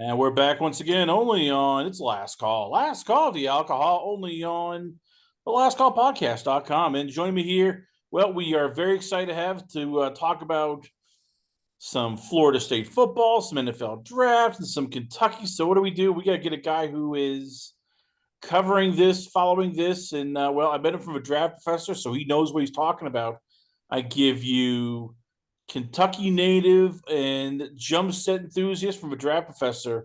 And we're back once again, only on it's Last Call. Last Call of the Alcohol, only on the Last Call Podcast.com. And join me here. Well, we are very excited to have to talk about some Florida State football, some NFL drafts, and some Kentucky. So, what do? We got to get a guy who is covering this, following this. And, well, I met him from a draft professor, so he knows what he's talking about. I give you Kentucky native and jump set enthusiast from a draft professor.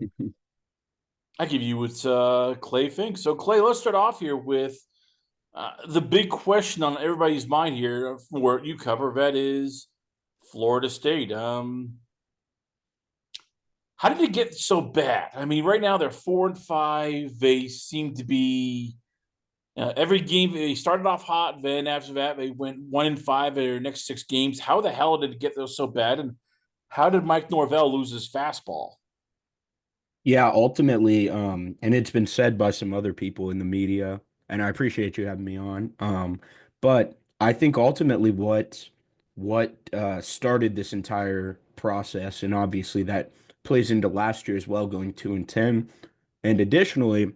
I give you it's Clay Fink. So Clay, let's start off here with the big question on everybody's mind here from where you cover. That is Florida State. How did it get so bad? I mean, right now they're 4-5. They seem to be every game they started off hot. Then after that, they went 1-5 in their next 6 games. How the hell did it get those so bad? And how did Mike Norvell lose his fastball? Yeah, ultimately, and it's been said by some other people in the media, and I appreciate you having me on. But I think ultimately what started this entire process, and obviously that plays into last year as well, going 2-10. And additionally,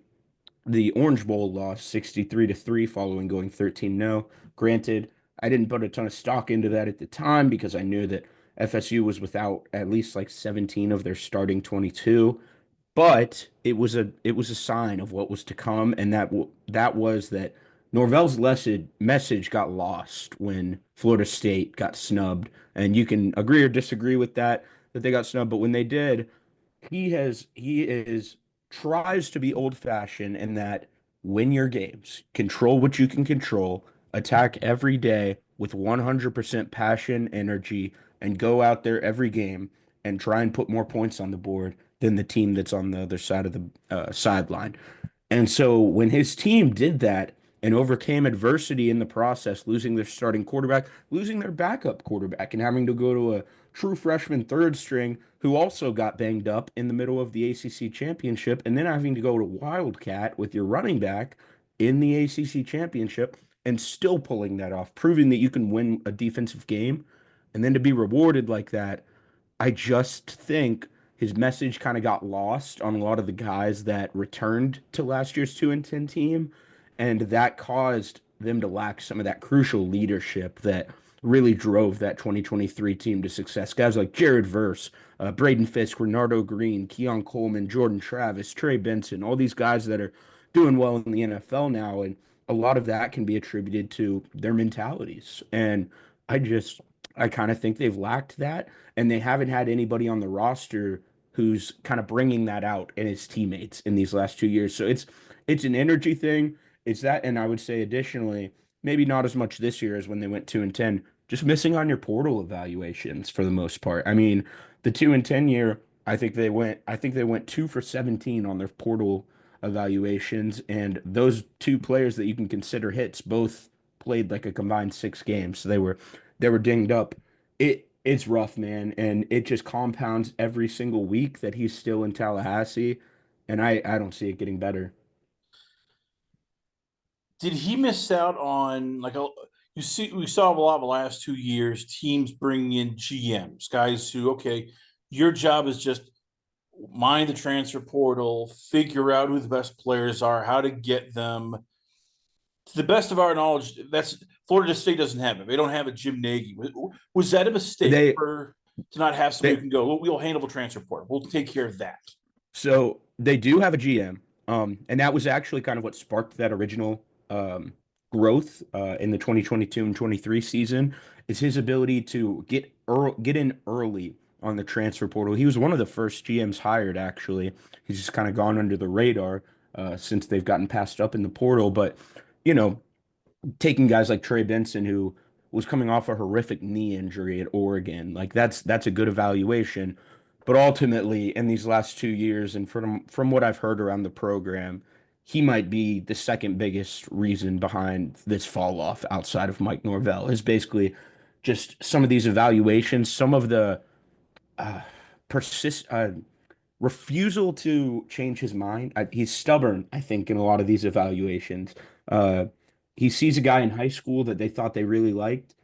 the Orange Bowl lost 63-3 following going 13-0. Granted, I didn't put a ton of stock into that at the time because I knew that FSU was without at least like 17 of their starting 22. But it was a sign of what was to come, and that was that Norvell's message got lost when Florida State got snubbed, and you can agree or disagree with that they got snubbed, but when they did, he is tries to be old fashioned in that win your games, control what you can control, attack every day with 100% passion, energy, and go out there every game and try and put more points on the board than the team that's on the other side of the sideline. And so when his team did that and overcame adversity in the process, losing their starting quarterback, losing their backup quarterback, and having to go to a true freshman third string who also got banged up in the middle of the ACC championship, and then having to go to Wildcat with your running back in the ACC championship and still pulling that off, proving that you can win a defensive game and then to be rewarded like that. I just think his message kind of got lost on a lot of the guys that returned to last year's 2-10 team, and that caused them to lack some of that crucial leadership that really drove that 2023 team to success. Guys like Jared Verse, Braden Fisk, Renardo Green, Keon Coleman, Jordan Travis, Trey Benson, all these guys that are doing well in the NFL now, and a lot of that can be attributed to their mentalities. And I just I kind of think they've lacked that, and they haven't had anybody on the roster who's kind of bringing that out in his teammates in these last 2 years. So it's an energy thing. It's that, and I would say additionally, maybe not as much this year as when they went 2-10. Just missing on your portal evaluations for the most part. I mean, the 2-10 year, I think they went 2 for 17 on their portal evaluations, and those two players that you can consider hits both played like a combined 6 games. So they were dinged up. It's rough, man, and it just compounds every single week that he's still in Tallahassee, and I don't see it getting better. Did he miss out on you see we saw a lot the last 2 years teams bringing in GMs, guys who your job is just mind the transfer portal, figure out who the best players are, how to get them. To the best of our knowledge, that's Florida State doesn't have it. They don't have a Jim Nagy. Was that a mistake They for to not have somebody they who can go? We'll handle the transfer portal. We'll take care of that. So they do have a GM, and that was actually kind of what sparked that original growth in the 2022 and 23 season. Is his ability to get in early on the transfer portal. He was one of the first GMs hired, actually. He's just kind of gone under the radar since they've gotten passed up in the portal. But you know, taking guys like Trey Benson, who was coming off a horrific knee injury at Oregon, like that's a good evaluation. But ultimately, in these last 2 years, and from what I've heard around the program, he might be the second biggest reason behind this fall off outside of Mike Norvell. Is basically just some of these evaluations, some of the uh, persist refusal to change his mind. He's stubborn, I think, in a lot of these evaluations. Uh, he sees a guy in high school that they thought they really liked.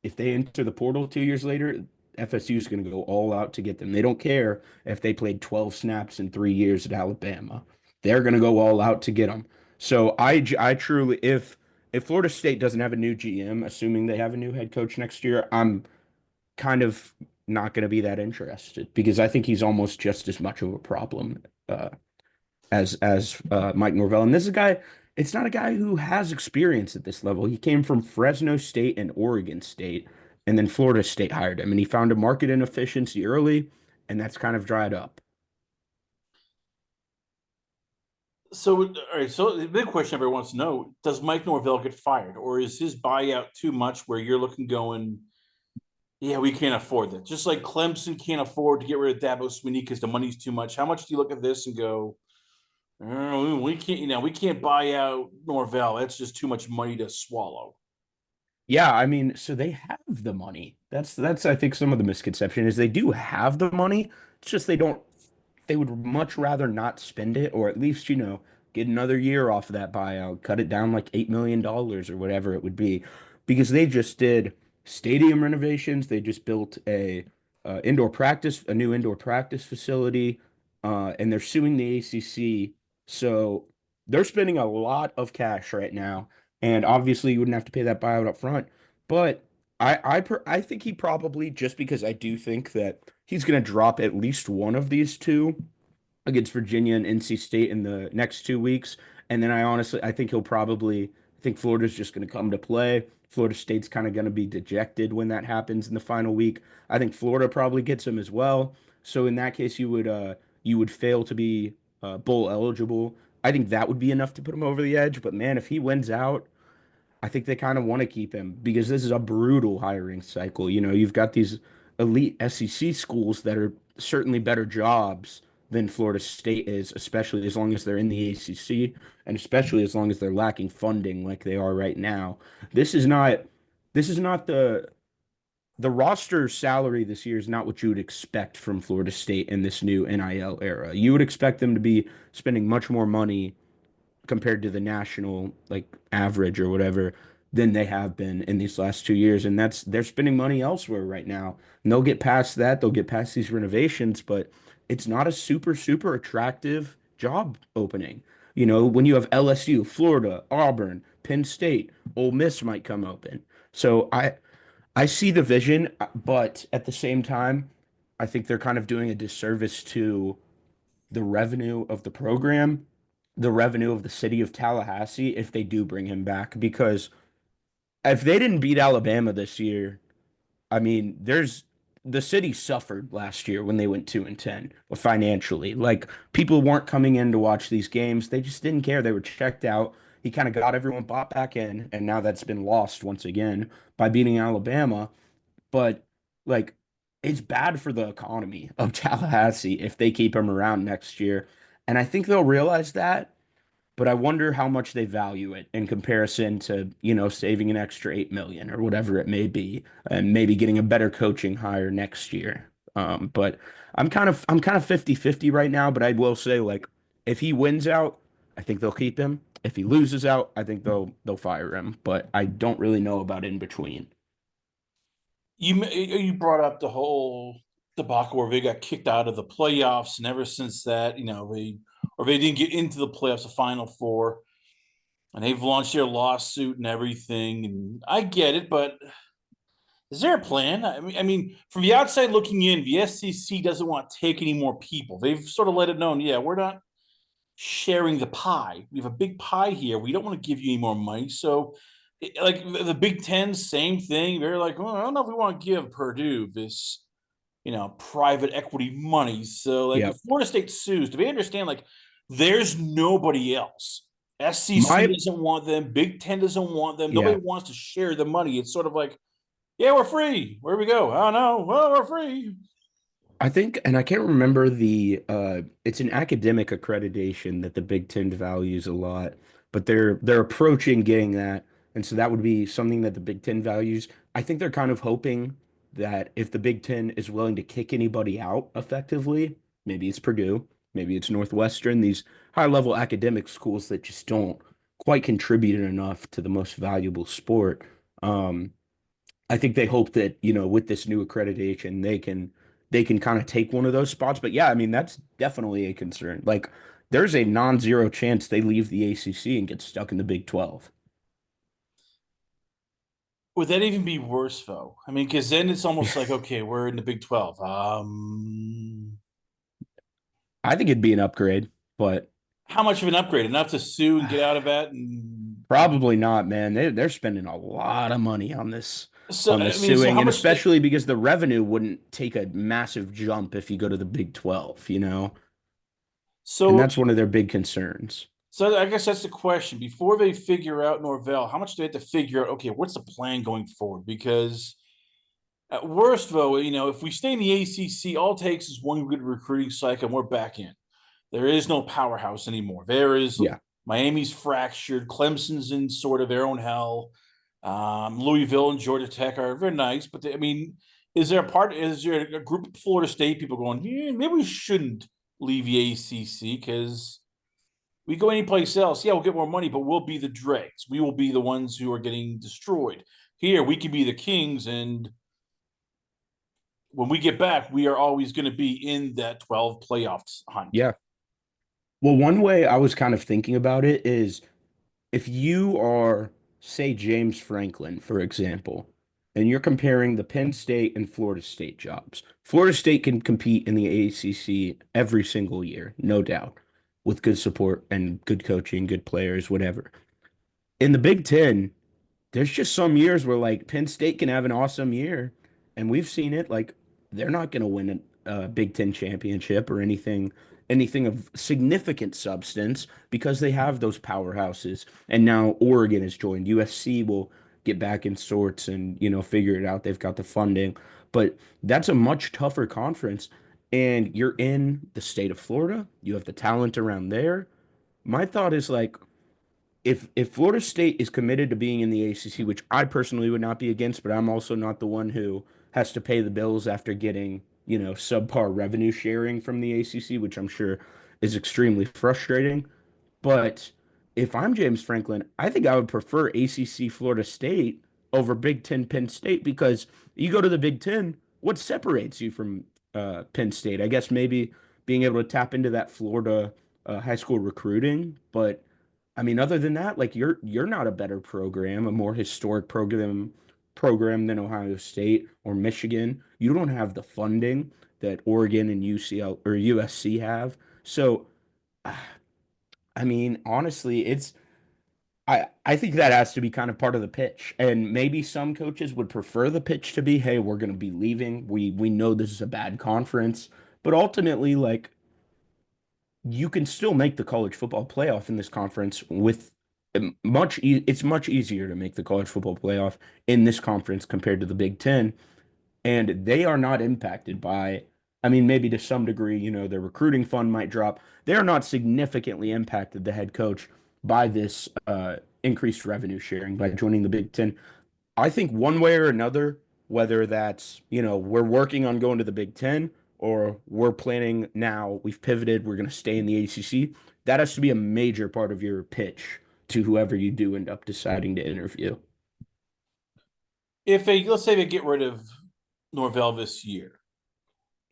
If they enter the portal 2 years later, FSU is going to go all out to get them. They don't care if they played 12 snaps in 3 years at Alabama. They're going to go all out to get them. So I truly, if Florida State doesn't have a new GM, assuming they have a new head coach next year, I'm kind of not going to be that interested because I think he's almost just as much of a problem as Mike Norvell. And this is a guy, it's not a guy who has experience at this level. He came from Fresno State and Oregon State, and then Florida State hired him, and he found a market inefficiency early, and that's kind of dried up. So, all right. So the big question everyone wants to know: does Mike Norvell get fired, or is his buyout too much? Where you're looking, going, yeah, we can't afford that. Just like Clemson can't afford to get rid of Dabo Swinney because the money's too much. How much do you look at this and go, oh, we can't, we can't buy out Norvell. That's just too much money to swallow. Yeah, I mean, so they have the money. That's I think some of the misconception is they do have the money. It's just they would much rather not spend it or at least, get another year off of that buyout, cut it down like $8 million or whatever it would be. Because they just did stadium renovations, they just built a new indoor practice facility, and they're suing the ACC. So they're spending a lot of cash right now. And obviously, you wouldn't have to pay that buyout up front. But I think he probably, just because I do think that he's going to drop at least one of these two against Virginia and NC State in the next 2 weeks. And then I think I think Florida's just going to come to play. Florida State's kind of going to be dejected when that happens in the final week. I think Florida probably gets him as well. So in that case, you would fail to be bowl eligible. I think that would be enough to put him over the edge. But man, if he wins out, I think they kind of want to keep him because this is a brutal hiring cycle. You've got these elite SEC schools that are certainly better jobs than Florida State is, especially as long as they're in the ACC and especially as long as they're lacking funding like they are right now. This is not this is not the roster salary this year is not what you would expect from Florida State in this new NIL era. You would expect them to be spending much more money compared to the national like average or whatever than they have been in these last 2 years. And they're spending money elsewhere right now. And they'll get past that. They'll get past these renovations, but it's not a super attractive job opening. When you have LSU, Florida, Auburn, Penn State, Ole Miss might come open. So I see the vision, but at the same time, I think they're kind of doing a disservice to the revenue of the program, the revenue of the city of Tallahassee if they do bring him back. Because if they didn't beat Alabama this year, I mean, the city suffered last year when they went 2-10 financially. Like people weren't coming in to watch these games. They just didn't care. They were checked out. He kind of got everyone bought back in, and now that's been lost once again by beating Alabama. But like it's bad for the economy of Tallahassee if they keep him around next year. And I think they'll realize that, but I wonder how much they value it in comparison to, saving an extra 8 million or whatever it may be and maybe getting a better coaching hire next year. But I'm kind of 50-50 right now, but I will say like if he wins out, I think they'll keep him. If he loses out, I think they'll fire him, but I don't really know about in between. You brought up the whole debacle where they got kicked out of the playoffs, and ever since that, they didn't get into the playoffs, the Final Four, and they've launched their lawsuit and everything. And I get it, but is there a plan? I mean, from the outside looking in, the SEC doesn't want to take any more people. They've sort of let it known, yeah, we're not sharing the pie. We have a big pie here. We don't want to give you any more money. So, like the Big Ten, same thing. They're like, well, I don't know if we want to give Purdue this, private equity money. So, like, if Yep. Florida State sues, do they understand? Like, there's nobody else. SEC My doesn't want them. Big Ten doesn't want them. Nobody yeah. wants to share the money. It's sort of like, yeah, we're free. Where do we go? I don't know. Well, we're free. I think, and I can't remember it's an academic accreditation that the Big Ten values a lot, but they're approaching getting that. And so that would be something that the Big Ten values. I think they're kind of hoping that if the Big Ten is willing to kick anybody out effectively, maybe it's Purdue, maybe it's Northwestern, these high-level academic schools that just don't quite contribute enough to the most valuable sport. Um, I think they hope that, with this new accreditation, they can kind of take one of those spots. But yeah, I mean, that's definitely a concern. Like there's a non-zero chance they leave the ACC and get stuck in the Big 12. Would that even be worse though? I mean, because then it's almost like, okay, we're in the Big 12. I think it'd be an upgrade, but How much of an upgrade? Enough to sue and get out of that? And probably not, man. They're spending a lot of money on this so, I mean, so suing, how and much? especially because the revenue wouldn't take a massive jump if you go to the Big 12. And So, that's one of their big concerns. so I guess that's the question. Before they figure out Norvell, how much do they have to figure out? Okay, what's the plan going forward? Because at worst, though, if we stay in the ACC, all it takes is one good recruiting cycle, and we're back in. There is no powerhouse anymore. There is Yeah. Miami's fractured. Clemson's in sort of their own hell. Louisville and Georgia Tech are very nice, but I mean, is there a group of Florida State people going, yeah, maybe we shouldn't leave the ACC because we go anyplace else, yeah, we'll get more money, but we'll be the dregs. We will be the ones who are getting destroyed. Here, we can be the kings, and when we get back, we are always going to be in that 12 playoffs hunt. Yeah. Well, one way I was kind of thinking about it is if you are, say, James Franklin, for example, and you're comparing the Penn State and Florida State jobs, Florida State can compete in the ACC every single year, no doubt, with good support and good coaching, good players, whatever. In the Big Ten, there's just some years where like Penn State can have an awesome year, and we've seen it. Like they're not going to win a Big Ten championship or anything of significant substance because they have those powerhouses. And now Oregon has joined. USC will get back in sorts and figure it out. They've got the funding, but that's a much tougher conference. And you're in the state of Florida. You have the talent around there. My thought is like if Florida State is committed to being in the ACC, which I personally would not be against, but I'm also not the one who has to pay the bills after getting, subpar revenue sharing from the ACC, which I'm sure is extremely frustrating. But if I'm James Franklin, I think I would prefer ACC Florida State over Big Ten Penn State because you go to the Big Ten, what separates you from Penn State? I guess maybe being able to tap into that Florida high school recruiting, but I mean, other than that, like you're not a better program, a more historic program than Ohio State or Michigan. You don't have the funding that Oregon and UCL or USC have. So, I mean, honestly, I think that has to be kind of part of the pitch. And maybe some coaches would prefer the pitch to be, hey, we're going to be leaving. We know this is a bad conference, but ultimately, like you can still make the college football playoff in this conference with it's much easier to make the college football playoff in this conference compared to the Big Ten. And they are not impacted by, I mean, maybe to some degree, their recruiting fund might drop. They are not significantly impacted, the head coach, by this increased revenue sharing by joining the Big Ten. I think one way or another, whether that's, we're working on going to the Big Ten or we're planning now, we've pivoted, we're going to stay in the ACC, that has to be a major part of your pitch to whoever you do end up deciding to interview. If let's say they get rid of Norvell this year,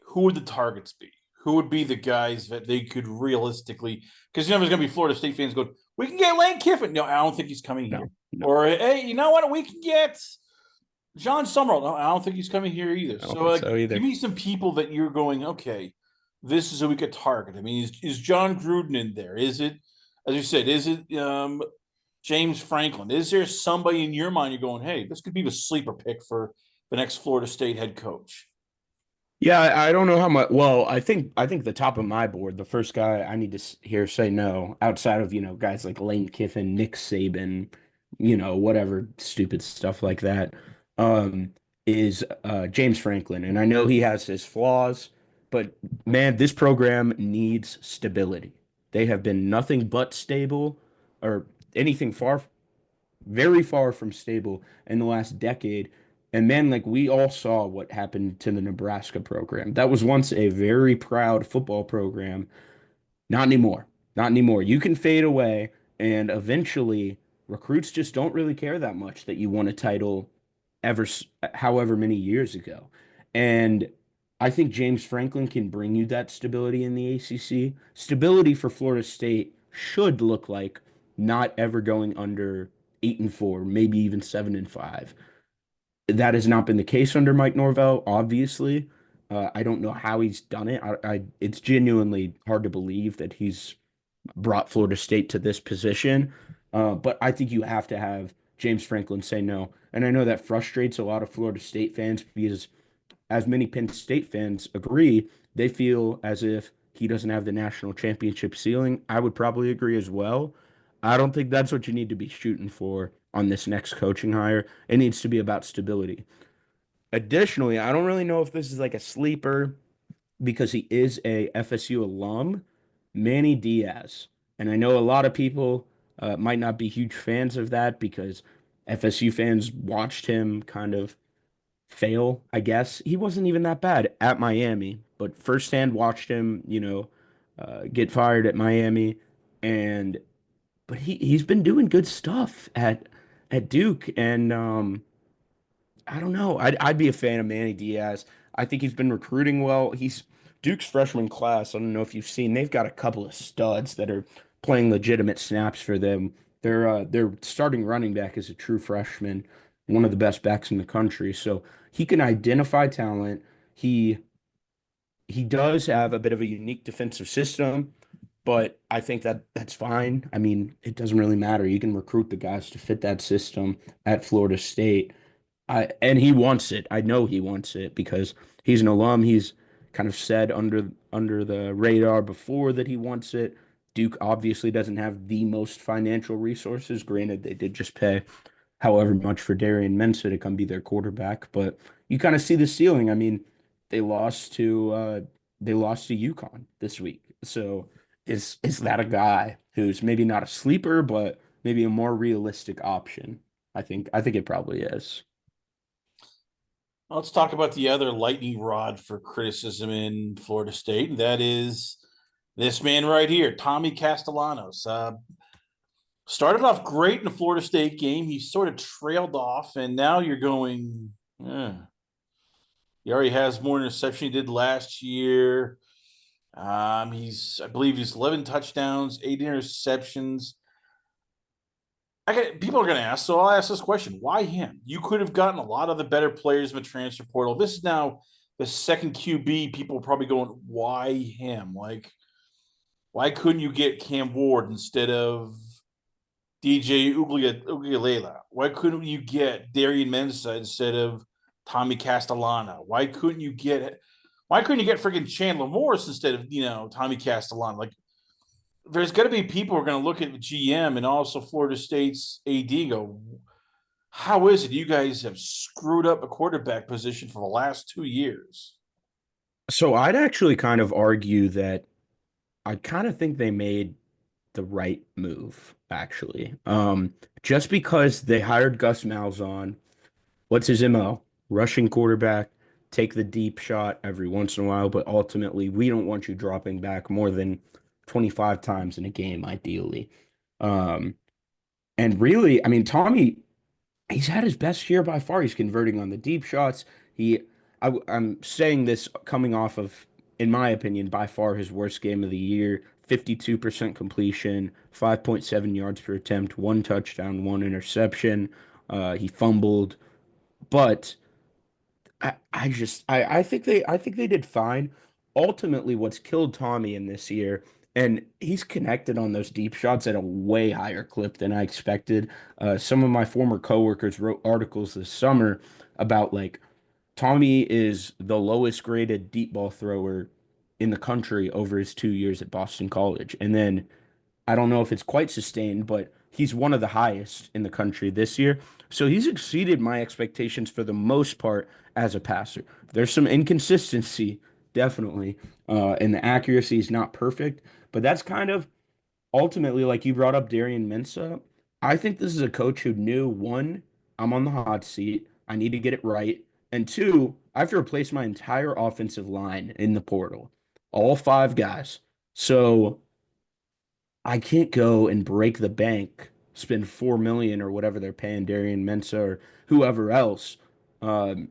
who would the targets be? Who would be the guys that they could realistically? Because there's going to be Florida State fans going, "We can get Lane Kiffin." No, I don't think he's coming here. No, no, Or hey, you know what? We can get John Summerall. No, I don't think he's coming here either. I don't So, think so either. give me some people that you're going, okay, this is who we could target. I mean, is John Gruden in there? Is it, as you said, is it James Franklin? Is there somebody in your mind you're going, hey, this could be the sleeper pick for the next Florida State head coach? Yeah, I don't know how much. Well, I think the top of my board, the first guy I need to hear say no, outside of guys like Lane Kiffin, Nick Saban, whatever stupid stuff like that, um, is James Franklin, and I know he has his flaws, but man, this program needs stability. They have been nothing but stable, or anything very far from stable in the last decade. And man, like we all saw what happened to the Nebraska program. That was once a very proud football program. Not anymore. Not anymore. You can fade away, and eventually recruits just don't really care that much that you won a title however many years ago. And I think James Franklin can bring you that stability in the ACC. Stability for Florida State should look like not ever going under 8-4, maybe even 7-5. That has not been the case under Mike Norvell, obviously. I don't know how he's done it. It's genuinely hard to believe that he's brought Florida State to this position. But I think you have to have James Franklin say no. And I know that frustrates a lot of Florida State fans because, as many Penn State fans agree, they feel as if he doesn't have the national championship ceiling. I would probably agree as well. I don't think that's what you need to be shooting for on this next coaching hire. It needs to be about stability. Additionally, I don't really know if this is like a sleeper because he is a FSU alum, Manny Diaz. And I know a lot of people might not be huge fans of that because FSU fans watched him kind of fail, I guess. He wasn't even that bad at Miami, but firsthand watched him, get fired at Miami. And but he's been doing good stuff at Duke, and I don't know. I'd be a fan of Manny Diaz. I think he's been recruiting well. He's Duke's freshman class. I don't know if you've seen. They've got a couple of studs that are playing legitimate snaps for them. Their starting running back is a true freshman, one of the best backs in the country. So he can identify talent. He he does have a bit of a unique defensive system, but I think that's fine. I mean, it doesn't really matter. You can recruit the guys to fit that system at Florida State. And he wants it. I know he wants it because he's an alum. He's kind of said under the radar before that he wants it. Duke obviously doesn't have the most financial resources. Granted, they did just pay however much for Darian Mensah to come be their quarterback, but you kind of see the ceiling. I mean, they lost to they lost to UConn this week. So is that a guy who's maybe not a sleeper, but maybe a more realistic option? I think it probably is. Let's talk about the other lightning rod for criticism in Florida State, and that is this man right here, Tommy Castellanos. Started off great in the Florida State game. He sort of trailed off, and now you're going, he already has more interception he did last year. I believe he's 11 touchdowns, 8 interceptions. People are going to ask, so I'll ask this question: why him? You could have gotten a lot of the better players in the transfer portal. This is now the second QB. People are probably going, why him? Like, why couldn't you get Cam Ward instead of DJ Uglialela? Why couldn't you get Darian Mensah instead of Tommy Castellano? Why couldn't you get freaking Chandler Morris instead of Tommy Castellano? Like, there's going to be people who are going to look at the GM and also Florida State's AD and go, how is it you guys have screwed up a quarterback position for the last 2 years? So I'd actually kind of argue that I kind of think they made the right move, actually. Just because they hired Gus Malzahn, what's his MO? Rushing quarterback, take the deep shot every once in a while, but ultimately we don't want you dropping back more than 25 times in a game, ideally. Um, and really, I mean, Tommy, he's had his best year by far. He's converting on the deep shots. I'm saying this coming off of, in my opinion, by far his worst game of the year. 52% completion, 5.7 yards per attempt, one touchdown, one interception. He fumbled, but I think they did fine. Ultimately, what's killed Tommy in this year, and he's connected on those deep shots at a way higher clip than I expected. Some of my former coworkers wrote articles this summer about like Tommy is the lowest graded deep ball thrower in the country over his 2 years at Boston College. And then I don't know if it's quite sustained, but he's one of the highest in the country this year. So he's exceeded my expectations for the most part as a passer. There's some inconsistency, definitely, and the accuracy is not perfect, but that's kind of ultimately, like you brought up Darian Mensah. I think this is a coach who knew one, I'm on the hot seat. I need to get it right. And two, I have to replace my entire offensive line in the portal, all five guys. So I can't go and break the bank, spend 4 million or whatever they're paying Darian Mensah or whoever else, um,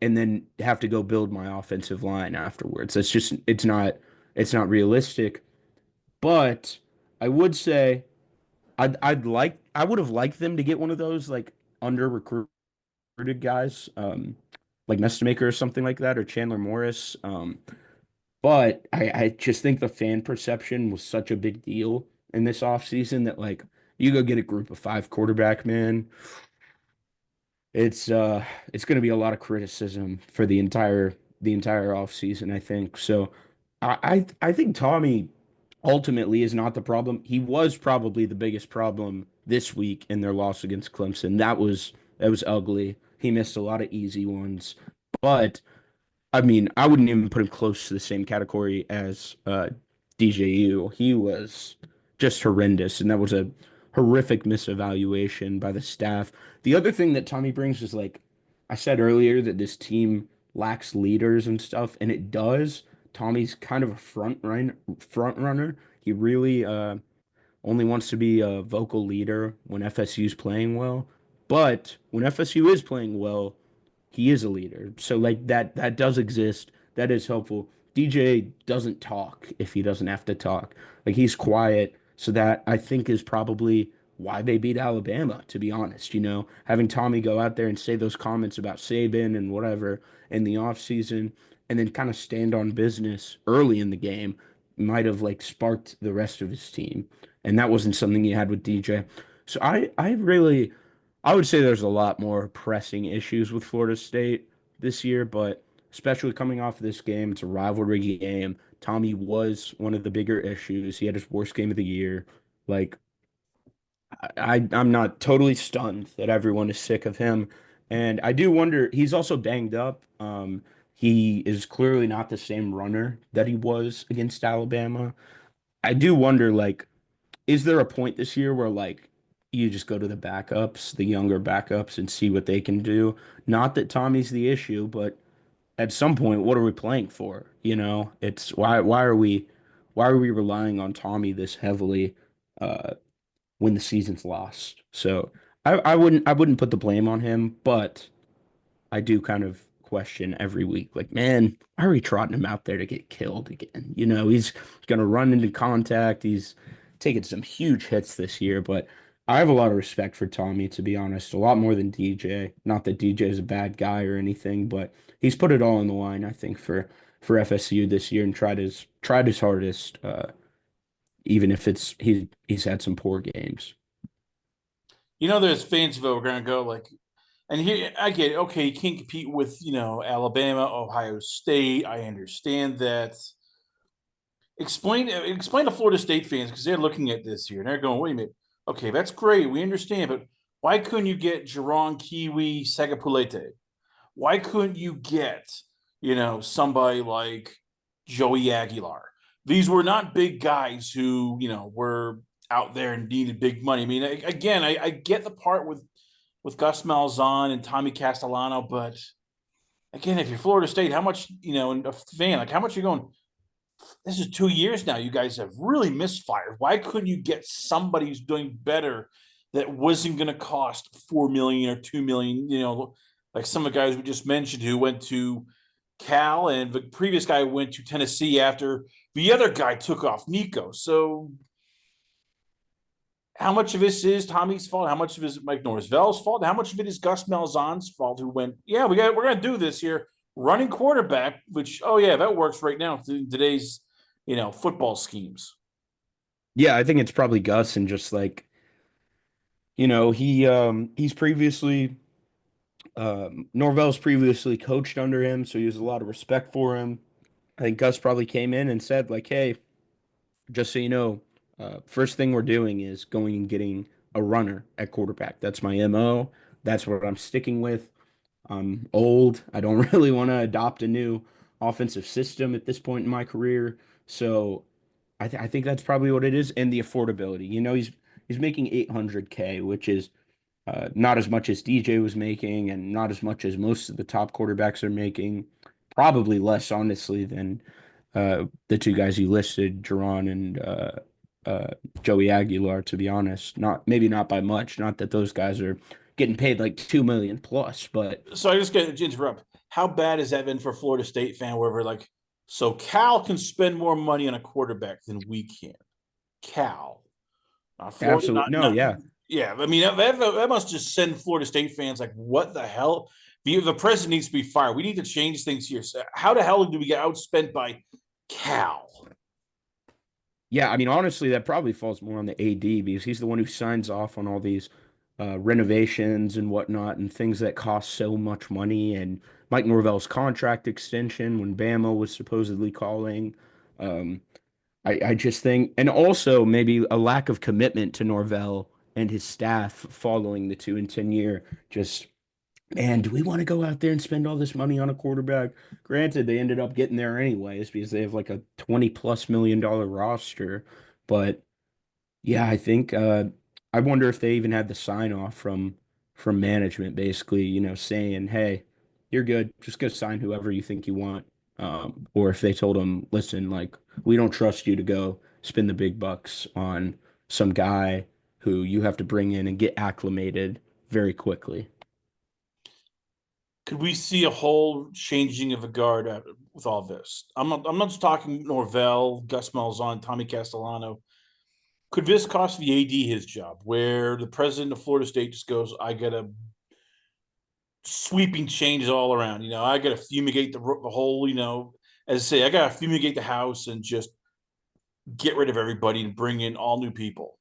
and then have to go build my offensive line afterwards. It's not realistic. But I would say I would have liked them to get one of those like under recruited guys, like Nestamaker or something like that, or Chandler Morris. But I just think the fan perception was such a big deal in this offseason that like you go get a group of five quarterback, man. It's going to be a lot of criticism for the entire offseason, I think. So I think Tommy ultimately is not the problem. He was probably the biggest problem this week in their loss against Clemson. That was ugly. He missed a lot of easy ones. But I mean, I wouldn't even put him close to the same category as DJU. He was just horrendous, and that was a horrific misevaluation by the staff. The other thing that Tommy brings is like I said earlier that this team lacks leaders and stuff, and it does. Tommy's kind of a front runner. He really only wants to be a vocal leader when FSU's playing well. But when FSU is playing well, he is a leader. So like that does exist. That is helpful. DJ doesn't talk if he doesn't have to talk. Like he's quiet. So that I think is probably why they beat Alabama, to be honest. Having Tommy go out there and say those comments about Saban and whatever in the offseason and then kind of stand on business early in the game might have like sparked the rest of his team. And that wasn't something he had with DJ. So I would say there's a lot more pressing issues with Florida State this year, but especially coming off of this game, it's a rivalry game. Tommy was one of the bigger issues. He had his worst game of the year. Like I'm not totally stunned that everyone is sick of him. And I do wonder, he's also banged up. He is clearly not the same runner that he was against Alabama. I do wonder, like, is there a point this year where like you just go to the backups, the younger backups, and see what they can do? Not that Tommy's the issue, but at some point, what are we playing for? It's why are we relying on Tommy this heavily uh, when the season's lost? So I wouldn't put the blame on him, but I do kind of question every week, like, man, why are we trotting him out there to get killed again? He's going to run into contact. He's taken some huge hits this year, but I have a lot of respect for Tommy, to be honest, a lot more than DJ. Not that DJ is a bad guy or anything, but he's put it all on the line, I think, for FSU this year and tried his hardest, even if he's had some poor games. There's fans of it are going to go like, and here I get it. Okay, you can't compete with Alabama, Ohio State. I understand that. Explain to Florida State fans because they're looking at this here and they're going, wait a minute. Okay, that's great. We understand, but why couldn't you get Jerron Kiwi Sagapulete? Why couldn't you get, somebody like Joey Aguilar? These were not big guys who, were out there and needed big money. I mean, again, I get the part with Gus Malzahn and Tommy Castellano, but again, if you're Florida State, how much, and a fan, like how much you're going, this is 2 years now. You guys have really misfired. Why couldn't you get somebody who's doing better that wasn't going to cost 4 million or 2 million? Like some of the guys we just mentioned who went to Cal, and the previous guy went to Tennessee after the other guy took off, Nico. So how much of this is Tommy's fault? How much of it is Mike Norvell's fault? How much of it is Gus Malzahn's fault? Who went, yeah, we're gonna do this here, running quarterback. Which, oh yeah, that works right now in today's football schemes. Yeah, I think it's probably Gus and just like, he's previously Norvell's previously coached under him, so he has a lot of respect for him. I think Gus probably came in and said, like, hey, just so you know, first thing we're doing is going and getting a runner at quarterback. That's my MO. That's what I'm sticking with. I'm old. I don't really want to adopt a new offensive system at this point in my career. So I think that's probably what it is. And the affordability. He's making 800K, which is not as much as DJ was making, and not as much as most of the top quarterbacks are making. Probably less, honestly, than the two guys you listed, Jerron and uh, Joey Aguilar. To be honest, not maybe not by much. Not that those guys are getting paid like 2 million plus. But So I just got to interrupt. How bad has that been for a Florida State fan? Where we're like, so Cal can spend more money on a quarterback than we can. Cal, not Florida, absolutely no, not yeah. yeah. I mean, that must just send Florida State fans like, what the hell? The president needs to be fired. We need to change things here. So how the hell do we get outspent by Cal? Yeah, I mean, honestly, that probably falls more on the AD because he's the one who signs off on all these renovations and whatnot and things that cost so much money. And Mike Norvell's contract extension when Bama was supposedly calling. Um, I just think, and also maybe a lack of commitment to Norvell and his staff following the 2 and 10 year. Just, man, do we want to go out there and spend all this money on a quarterback? Granted, they ended up getting there anyways because they have like a 20+ million dollar roster. But yeah, I think I wonder if they even had the sign off from management, basically, saying, "Hey, you're good. Just go sign whoever you think you want." Or if they told them, "Listen, like we don't trust you to go spend the big bucks on some guy who you have to bring in and get acclimated very quickly." Could we see a whole changing of the guard with all this? I'm not just talking Norvell, Gus Malzahn, Tommy Castellano. Could this cost the AD his job, where the president of Florida State just goes, "I got to sweeping changes all around. I got to fumigate the whole. As I say, I got to fumigate the house and just get rid of everybody and bring in all new people."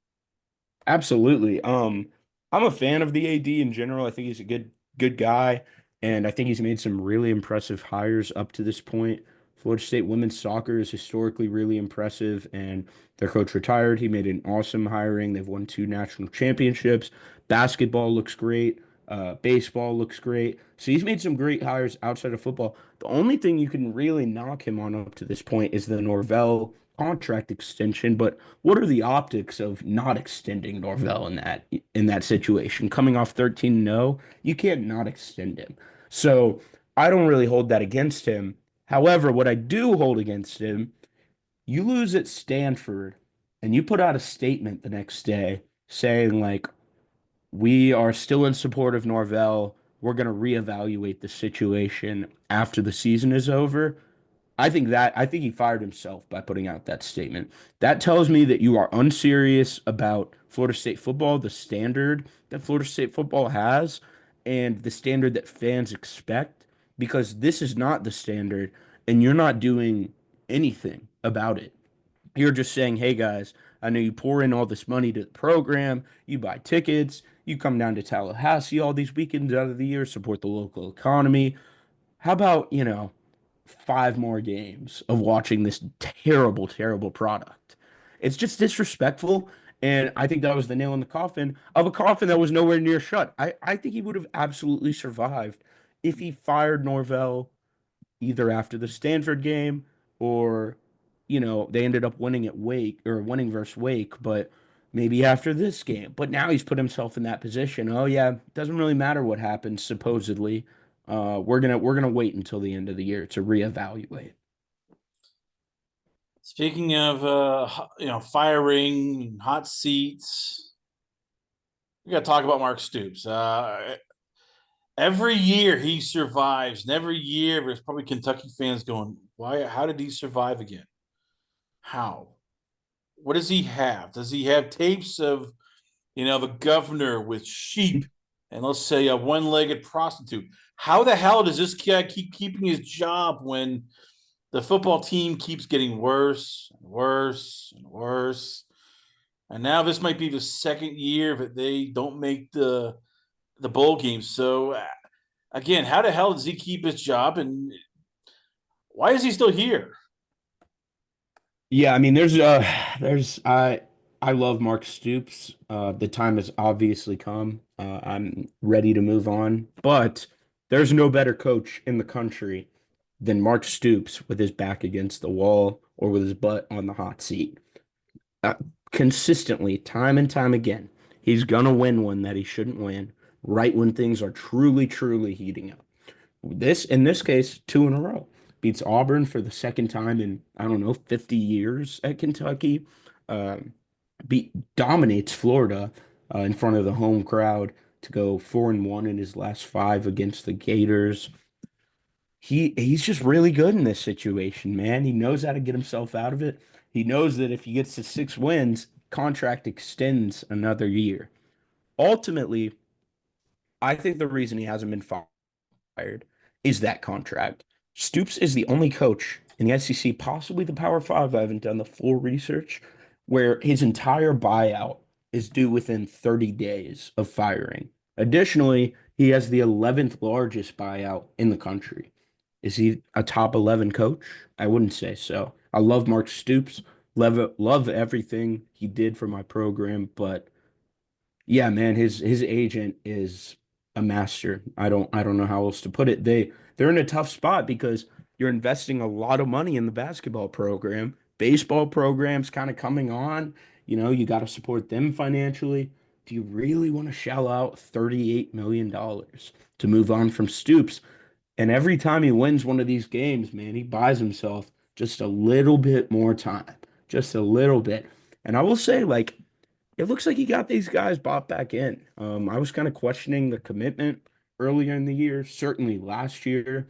Absolutely. I'm a fan of the AD in general. I think he's a good guy, and I think he's made some really impressive hires up to this point. Florida State women's soccer is historically really impressive, and their coach retired. He made an awesome hiring. They've won 2 national championships. Basketball looks great. Baseball looks great. So he's made some great hires outside of football. The only thing you can really knock him on up to this point is the Norvell contract extension, but what are the optics of not extending Norvell in that situation? Coming off 13-0, you can't not extend him. So I don't really hold that against him. However, what I do hold against him, you lose at Stanford and you put out a statement the next day saying like we are still in support of Norvell. We're going to reevaluate the situation after the season is over. I think he fired himself by putting out that statement. That tells me that you are unserious about Florida State football, the standard that Florida State football has, and the standard that fans expect, because this is not the standard, and you're not doing anything about it. You're just saying, hey guys, I know you pour in all this money to the program, you buy tickets, you come down to Tallahassee all these weekends out of the year, support the local economy. How about, 5 more games of watching this terrible, terrible product? It's just disrespectful. And I think that was the nail in the coffin of a coffin that was nowhere near shut. I think he would have absolutely survived if he fired Norvell either after the Stanford game or, they ended up winning at Wake or winning versus Wake, but maybe after this game. But now he's put himself in that position. Oh yeah, doesn't really matter what happens, supposedly. We're gonna wait until the end of the year to reevaluate. Speaking of firing hot seats, we got to talk about Mark Stoops. Every year he survives, and every year there's probably Kentucky fans going, "Why? How did he survive again? How? What does he have? Does he have tapes of the governor with sheep and let's say a one-legged prostitute? How the hell does this guy keep keeping his job when the football team keeps getting worse and worse and worse? And now this might be the second year that they don't make the bowl game. So again, how the hell does he keep his job, and why is he still here? Yeah, I mean, there's I love Mark Stoops. The time has obviously come. I'm ready to move on, but there's no better coach in the country than Mark Stoops with his back against the wall or with his butt on the hot seat. Uh, Consistently, time and time again, he's gonna win one that he shouldn't win, right when things are truly, truly heating up. In this case, 2 in a row. Beats Auburn for the second time in, I don't know, 50 years at Kentucky. Dominates Florida in front of the home crowd. to go 4-1 in his last five against the Gators. He's just really good in this situation, man. He knows how to get himself out of it. He knows that if he gets to 6 wins, contract extends another year. Ultimately, I think the reason he hasn't been fired is that contract. Stoops is the only coach in the SEC, possibly the Power Five. I haven't done the full research, where his entire buyout is due within 30 days of firing. Additionally, he has the 11th largest buyout in the country. Is he a top 11 coach? I wouldn't say so. I love Mark Stoops, love everything he did for my program, but yeah, man, his agent is a master. I don't know how else to put it. They're in a tough spot because you're investing a lot of money in the basketball program. Baseball programs kind of coming on. You got to support them financially. Do you really want to shell out $38 million to move on from Stoops? And every time he wins one of these games, man, he buys himself just a little bit more time, just a little bit. And I will say, like, it looks like he got these guys bought back in. I was kind of questioning the commitment earlier in the year, certainly last year.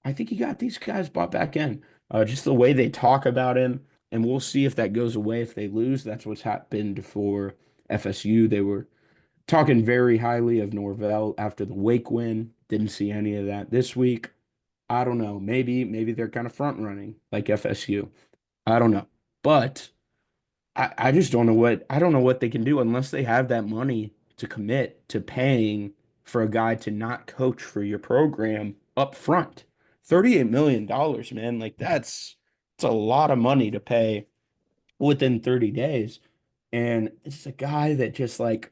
I think he got these guys bought back in. Just the way they talk about him, and we'll see if that goes away if they lose. That's what's happened for FSU. They were talking very highly of Norvell after the Wake win. Didn't see any of that this week. I don't know. Maybe they're kind of front running like FSU. I don't know. But I just don't know what they can do unless they have that money to commit to paying for a guy to not coach for your program up front. $38 million, man. Like it's a lot of money to pay within 30 days. And it's a guy that just like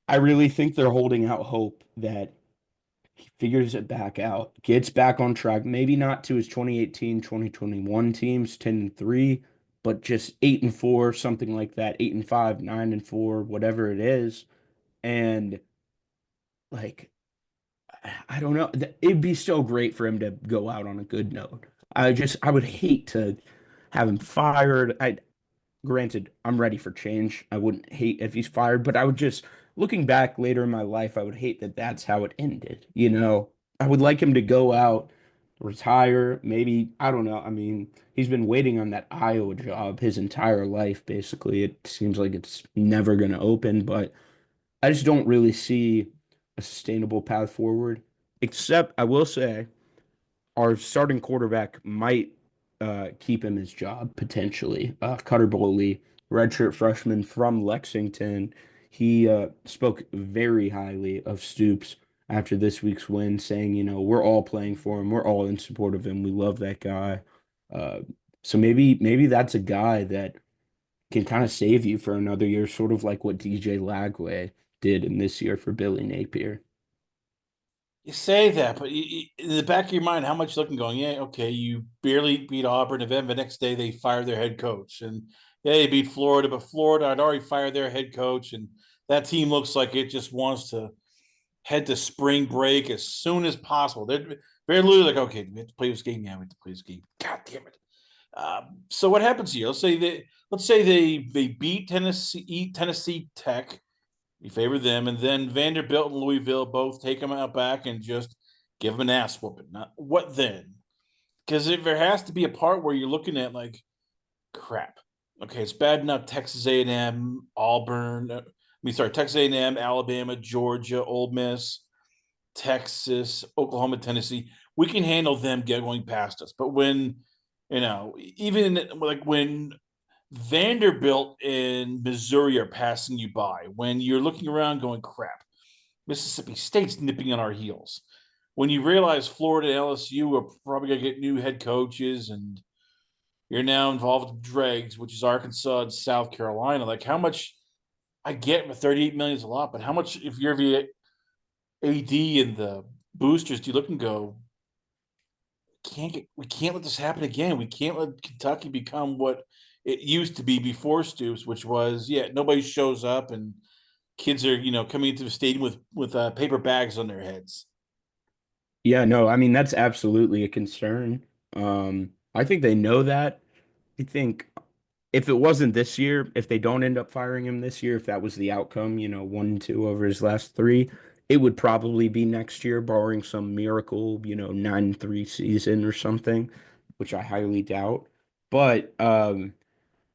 I really think they're holding out hope that he figures it back out, gets back on track, maybe not to his 2018, 2021 teams, 10-3, but just 8-4, something like that, 8-5, 9-4, whatever it is. And like, I don't know. It'd be so great for him to go out on a good note. I would hate to have him fired. Granted, I'm ready for change. I wouldn't hate if he's fired, but I would just, looking back later in my life, I would hate that that's how it ended. I would like him to go out, retire, maybe, I don't know. I mean, he's been waiting on that Iowa job his entire life, basically. It seems like it's never going to open, but I just don't really see a sustainable path forward. Except, I will say, our starting quarterback might keep him his job potentially. Cutter Boley, redshirt freshman from Lexington, he spoke very highly of Stoops after this week's win, saying, we're all playing for him, we're all in support of him, we love that guy. Uh, so maybe that's a guy that can kind of save you for another year, sort of like what DJ Lagway did in this year for Billy Napier. You say that, but in the back of your mind, how much you're looking going, yeah, okay, you barely beat Auburn, and then the next day they fired their head coach. And yeah, they beat Florida, but Florida had already fired their head coach, and that team looks like it just wants to head to spring break as soon as possible. They're literally like, okay, we have to play this game. Yeah, we have to play this game. God damn it. So what happens here? Let's say they beat Tennessee Tech. You favor them, and then Vanderbilt and Louisville both take them out back and just give them an ass whooping. Not what then? Because if there has to be a part where you're looking at like crap. Okay, it's bad enough. Texas A&M, Auburn. Texas A&M, Alabama, Georgia, Ole Miss, Texas, Oklahoma, Tennessee. We can handle them going past us. But when even like when Vanderbilt and Missouri are passing you by, when you're looking around going, crap, Mississippi State's nipping on our heels. When you realize Florida and LSU are probably going to get new head coaches and you're now involved in dregs, which is Arkansas and South Carolina, like how much I get with 38 million is a lot, but how much if you're the AD and the boosters do you look and go, we can't let this happen again. We can't let Kentucky become what it used to be before Stoops, which was nobody shows up and kids are coming into the stadium with paper bags on their heads. Yeah, no, I mean that's absolutely a concern. I think they know that. I think if it wasn't this year, if they don't end up firing him this year, if that was the outcome, 1-2 over his last three, it would probably be next year, barring some miracle, 9-3 season or something, which I highly doubt. But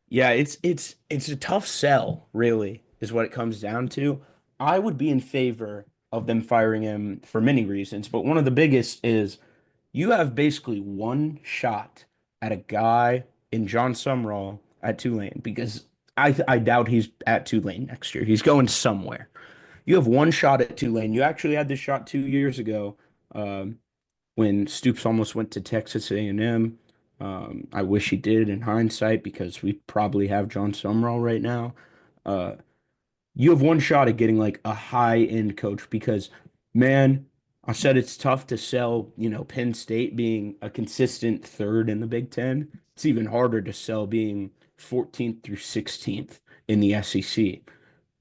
yeah, it's a tough sell, really, is what it comes down to. I would be in favor of them firing him for many reasons, but one of the biggest is you have basically one shot at a guy in John Sumrall at Tulane because I doubt he's at Tulane next year. He's going somewhere. You have one shot at Tulane. You actually had this shot 2 years ago, um, when Stoops almost went to Texas A&M. I wish he did in hindsight because we probably have John Sumrall right now. Uh, you have one shot at getting like a high end coach because, man, I said it's tough to sell, Penn State being a consistent third in the Big Ten. It's even harder to sell being 14th through 16th in the SEC,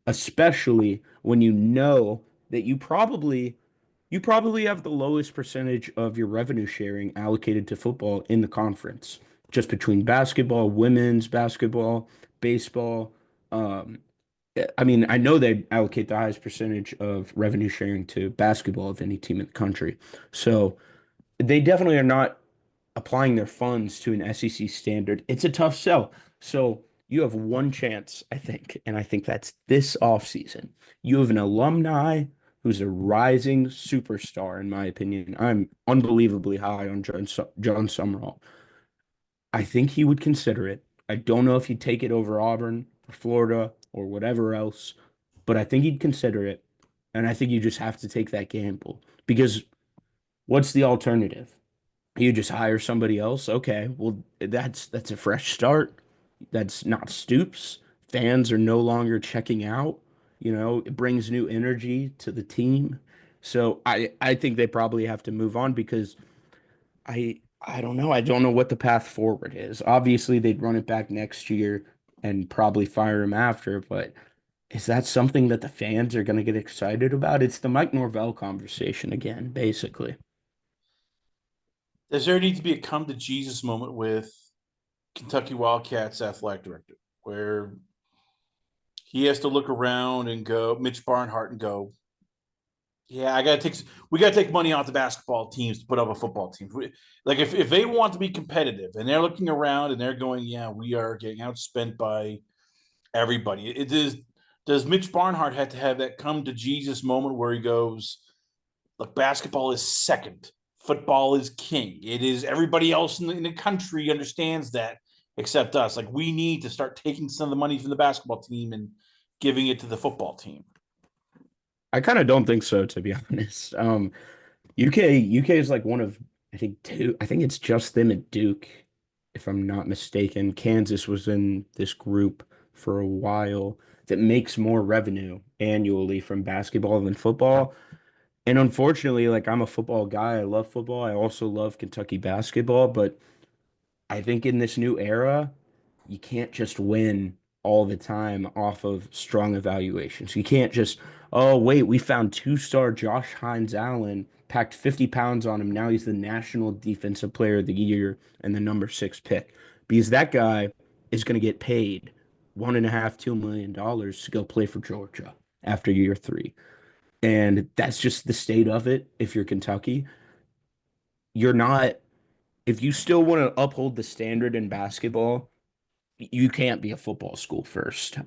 especially when you know that you probably have the lowest percentage of your revenue sharing allocated to football in the conference, just between basketball, women's basketball, baseball. Um, I mean, I know they allocate the highest percentage of revenue sharing to basketball of any team in the country. So they definitely are not applying their funds to an SEC standard. It's a tough sell. So you have one chance, I think, and I think that's this offseason. You have an alumni who's a rising superstar, in my opinion. I'm unbelievably high on John Summerall. I think he would consider it. I don't know if he'd take it over Auburn or Florida or whatever else, but I think he'd consider it. And I think you just have to take that gamble because what's the alternative? You just hire somebody else. Okay, well that's a fresh start. That's not Stoops. Fans are no longer checking out. It brings new energy to the team. So I think they probably have to move on because I don't know. I don't know what the path forward is. Obviously, they'd run it back next year and probably fire him after, but is that something that the fans are going to get excited about? It's the Mike Norvell conversation again, basically. Does there need to be a come to Jesus moment with Kentucky Wildcats athletic director where he has to look around and go, Mitch Barnhart, and go, yeah, we gotta take money off the basketball teams to put up a football team. Like if they want to be competitive and they're looking around and they're going, yeah, we are getting outspent by everybody. It is does Mitch Barnhart have to have that come to Jesus moment where he goes, look, basketball is second, football is king. It is everybody else in the country understands that except us. Like we need to start taking some of the money from the basketball team and giving it to the football team. I kind of don't think so, to be honest. UK is like one of I think two. I think it's just them at Duke, if I'm not mistaken. Kansas was in this group for a while that makes more revenue annually from basketball than football. And unfortunately, like I'm a football guy. I love football. I also love Kentucky basketball, but I think in this new era, you can't just win all the time off of strong evaluations. You can't just, oh, wait, we found two-star Josh Hines Allen, packed 50 pounds on him. Now he's the National Defensive Player of the Year and the number 6 pick. Because that guy is going to get paid $1.5, $2 million to go play for Georgia after year three. And that's just the state of it. If you're Kentucky, you're not, if you still want to uphold the standard in basketball, you can't be a football school first.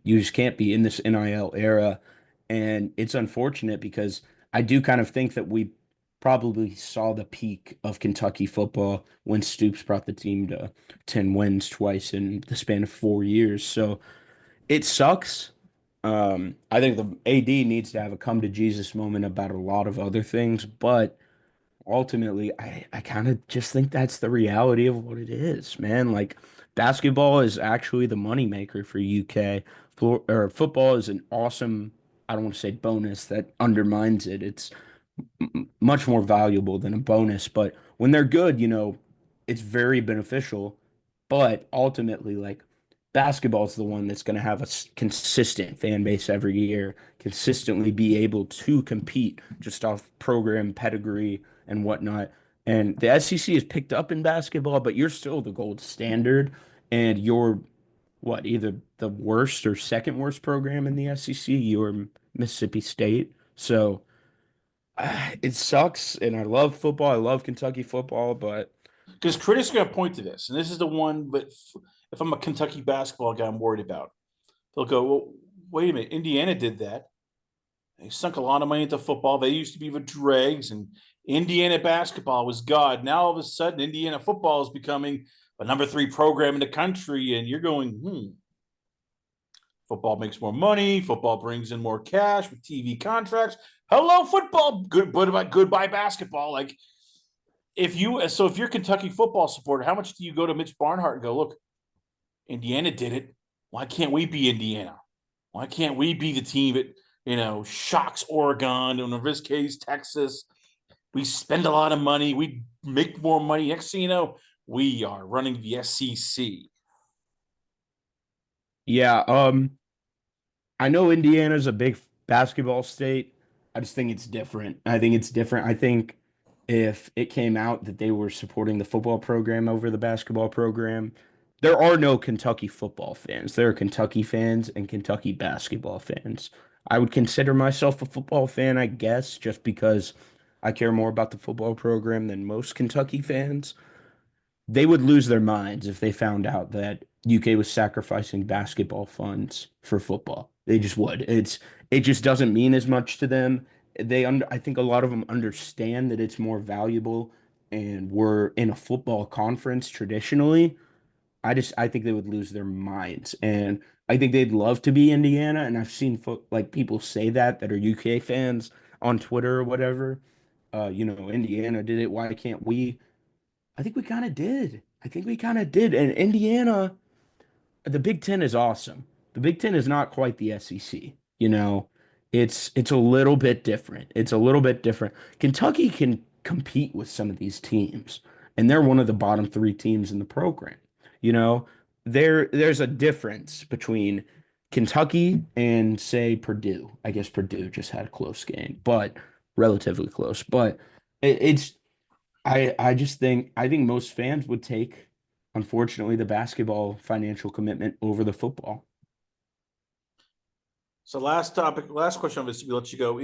You just can't be in this NIL era. And it's unfortunate because I do kind of think that we probably saw the peak of Kentucky football when Stoops brought the team to 10 wins twice in the span of 4 years. So it sucks. I think the AD needs to have a come to Jesus moment about a lot of other things, but ultimately, I kind of just think that's the reality of what it is, man. Like basketball is actually the moneymaker for UK. Football is an awesome, I don't want to say bonus that undermines it. It's much more valuable than a bonus, but when they're good, it's very beneficial. But ultimately, like basketball is the one that's going to have a consistent fan base every year, consistently be able to compete just off program pedigree and whatnot. And the SEC is picked up in basketball, but you're still the gold standard, and you're what, either the worst or second worst program in the SEC, you or Mississippi State. So it sucks, and I love football. I love Kentucky football, but Because critics are going to point to this, and this is the one that if I'm a Kentucky basketball guy, I'm worried about. They'll go, well, wait a minute, Indiana did that. They sunk a lot of money into football. They used to be the dregs, and Indiana basketball was God. Now all of a sudden, Indiana football is becoming a number three program in the country, and you're going, football makes more money. Football brings in more cash with TV contracts. Hello, football. Goodbye basketball. Like if you're a Kentucky football supporter, how much do you go to Mitch Barnhart and go, look, Indiana did it. Why can't we be Indiana? Why can't we be the team that shocks Oregon, and in this case, Texas? We spend a lot of money. We make more money. Next thing you know, we are running the SEC. yeah, I know Indiana's a big basketball state. I just think it's different. I think it's different. I think if it came out that they were supporting the football program over the basketball program, there are no Kentucky football fans. There are Kentucky fans and Kentucky basketball fans. I would consider myself a football fan, I guess, just because I care more about the football program than most Kentucky fans. They would lose their minds if they found out that UK was sacrificing basketball funds for football. They just would. It just doesn't mean as much to them. I think a lot of them understand that it's more valuable and we're in a football conference traditionally. I think they would lose their minds, and I think they'd love to be Indiana, and I've seen like people say that are UK fans on Twitter or whatever. Indiana did it. Why can't we? I think we kind of did. I think we kind of did. And Indiana, the Big Ten is awesome. The Big Ten is not quite the SEC. It's a little bit different. It's a little bit different. Kentucky can compete with some of these teams, and they're one of the bottom three teams in the program. You know, there's a difference between Kentucky and say Purdue. I guess Purdue just had a close game, but relatively close. But it's I think most fans would take, unfortunately, the basketball financial commitment over the football. So last topic, last question on this, we let you go.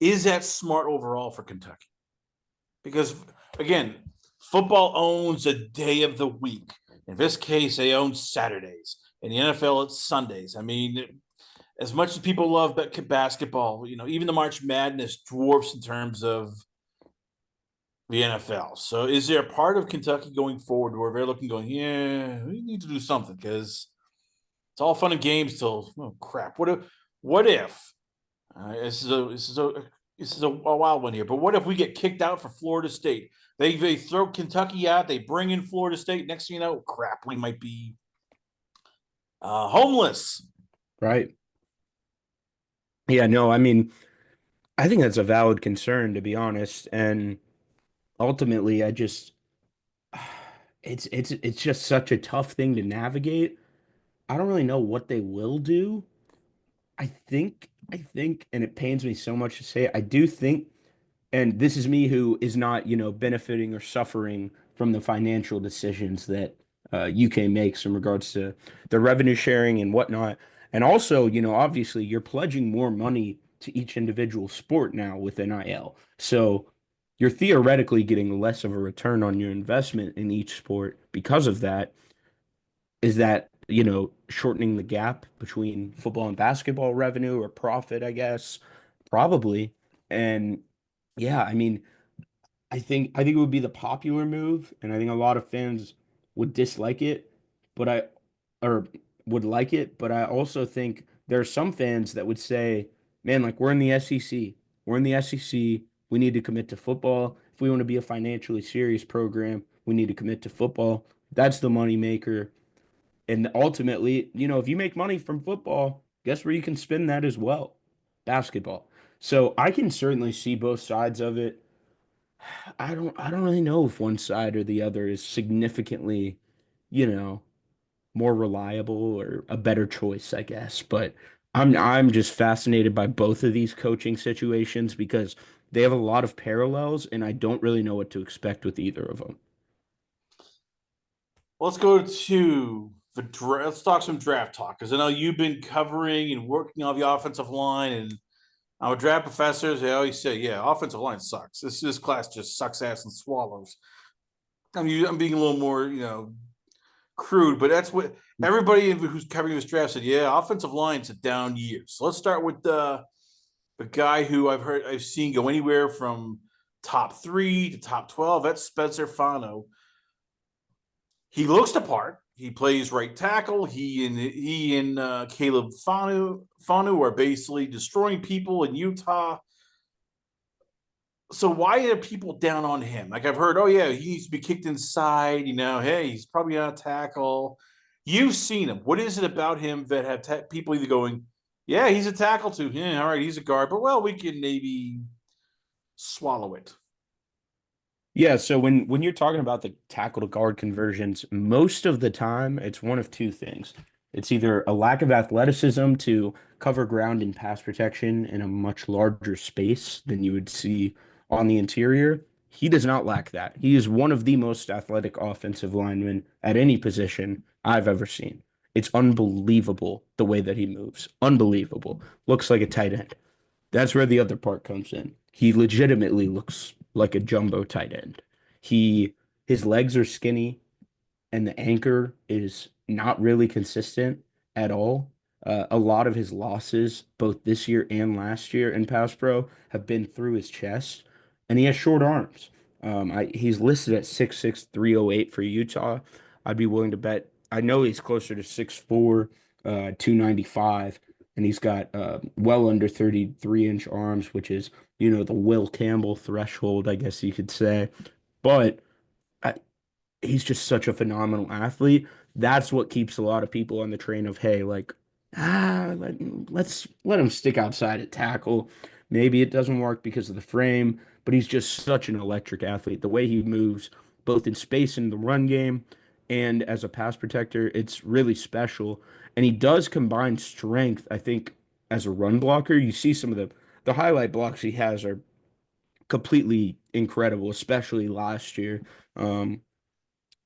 Is that smart overall for Kentucky? Because again, football owns a day of the week. In this case, they own Saturdays. In the NFL, it's Sundays. I mean, as much as people love basketball, even the March Madness dwarfs in terms of the NFL. So, is there a part of Kentucky going forward where they're looking, going, yeah, we need to do something because it's all fun and games till crap. What if this is a wild one here, but what if we get kicked out for Florida State? They throw Kentucky out, they bring in Florida State. Next thing you know, crap, we might be homeless. Right. Yeah, no, I mean, I think that's a valid concern, to be honest. And ultimately, it's just such a tough thing to navigate. I don't really know what they will do. I think, and it pains me so much to say it, I do think, and this is me who is not, benefiting or suffering from the financial decisions that UK makes in regards to the revenue sharing and whatnot. And also, obviously you're pledging more money to each individual sport now with NIL. So you're theoretically getting less of a return on your investment in each sport because of that. Is that, shortening the gap between football and basketball revenue or profit, I guess? Probably. And yeah, I mean, I think it would be the popular move, and I think a lot of fans would dislike it, but I or would like it, but I also think there are some fans that would say, "Man, like we're in the SEC. We're in the SEC. We need to commit to football. If we want to be a financially serious program, we need to commit to football. That's the money maker." And ultimately, if you make money from football, guess where you can spend that as well? Basketball. So I can certainly see both sides of it. I don't really know if one side or the other is significantly, you know, more reliable or a better choice, I guess. But I'm just fascinated by both of these coaching situations because they have a lot of parallels and I don't really know what to expect with either of them. Let's go to let's talk some draft talk, because I know you've been covering and working on the offensive line, and I'm a draft professor. They always say, "Yeah, offensive line sucks. This class just sucks ass and swallows." I'm being a little more, crude, but that's what everybody who's covering this draft said. Yeah, offensive line's a down year. So let's start with the guy who I've seen go anywhere from top 3 to top 12. That's Spencer Fano. He looks the part. He plays right tackle. He and Caleb Fanu are basically destroying people in Utah. So why are people down on him? Like I've heard, oh yeah, he needs to be kicked inside. Hey, he's probably not a tackle. You've seen him. What is it about him that have people either going, yeah, he's a tackle too. Yeah, all right, he's a guard, but well, we can maybe swallow it. Yeah, so when you're talking about the tackle to guard conversions, most of the time it's one of two things. It's either a lack of athleticism to cover ground in pass protection in a much larger space than you would see on the interior. He does not lack that. He is one of the most athletic offensive linemen at any position I've ever seen. It's unbelievable the way that he moves. Unbelievable. Looks like a tight end. That's where the other part comes in. He legitimately looks like a jumbo tight end. He his legs are skinny and the anchor is not really consistent at all. A lot of his losses, both this year and last year in pass pro, have been through his chest, and he has short arms. He's listed at 6'6", 308 for Utah. I'd be willing to bet. I know he's closer to 6'4", 295, and he's got well under 33-inch arms, which is, the Will Campbell threshold, I guess you could say. But he's just such a phenomenal athlete. That's what keeps a lot of people on the train of, hey, like, let's let him stick outside at tackle. Maybe it doesn't work because of the frame, but he's just such an electric athlete. The way he moves, both in space in the run game and as a pass protector, it's really special. And he does combine strength, I think, as a run blocker. You see some of the highlight blocks he has are completely incredible, especially last year. Um,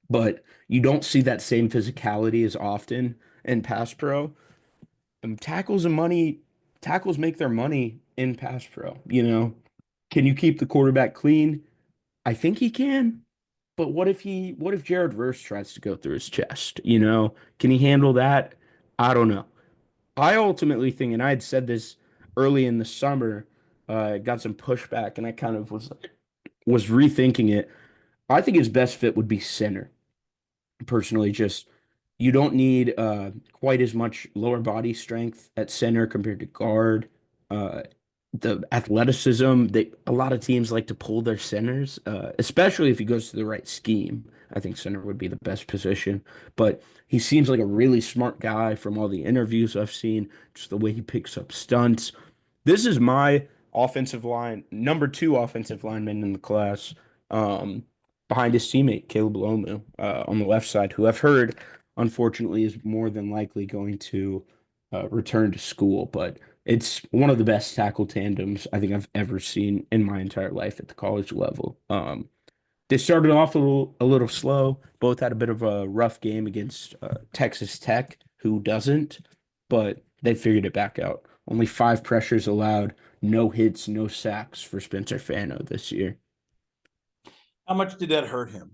but you don't see that same physicality as often in pass pro. Tackles make their money in pass pro, Can you keep the quarterback clean? I think he can. But what if Jared Verse tries to go through his chest, Can he handle that? I don't know. I ultimately think, and I had said this early in the summer, got some pushback, and I kind of was rethinking it. I think his best fit would be center personally. Just you don't need quite as much lower body strength at center compared to guard. Uh, the athleticism, a lot of teams like to pull their centers, especially if he goes to the right scheme. I think center would be the best position, but he seems like a really smart guy from all the interviews I've seen, just the way he picks up stunts. This is my offensive line, number two offensive lineman in the class, um, behind his teammate Caleb Lomu on the left side, who I've heard, unfortunately, is more than likely going to return to school. But it's one of the best tackle tandems I think I've ever seen in my entire life at the college level. They started off a little slow. Both had a bit of a rough game against Texas Tech, who doesn't, but they figured it back out. Only 5 pressures allowed, no hits, no sacks for Spencer Fano this year. How much did that hurt him?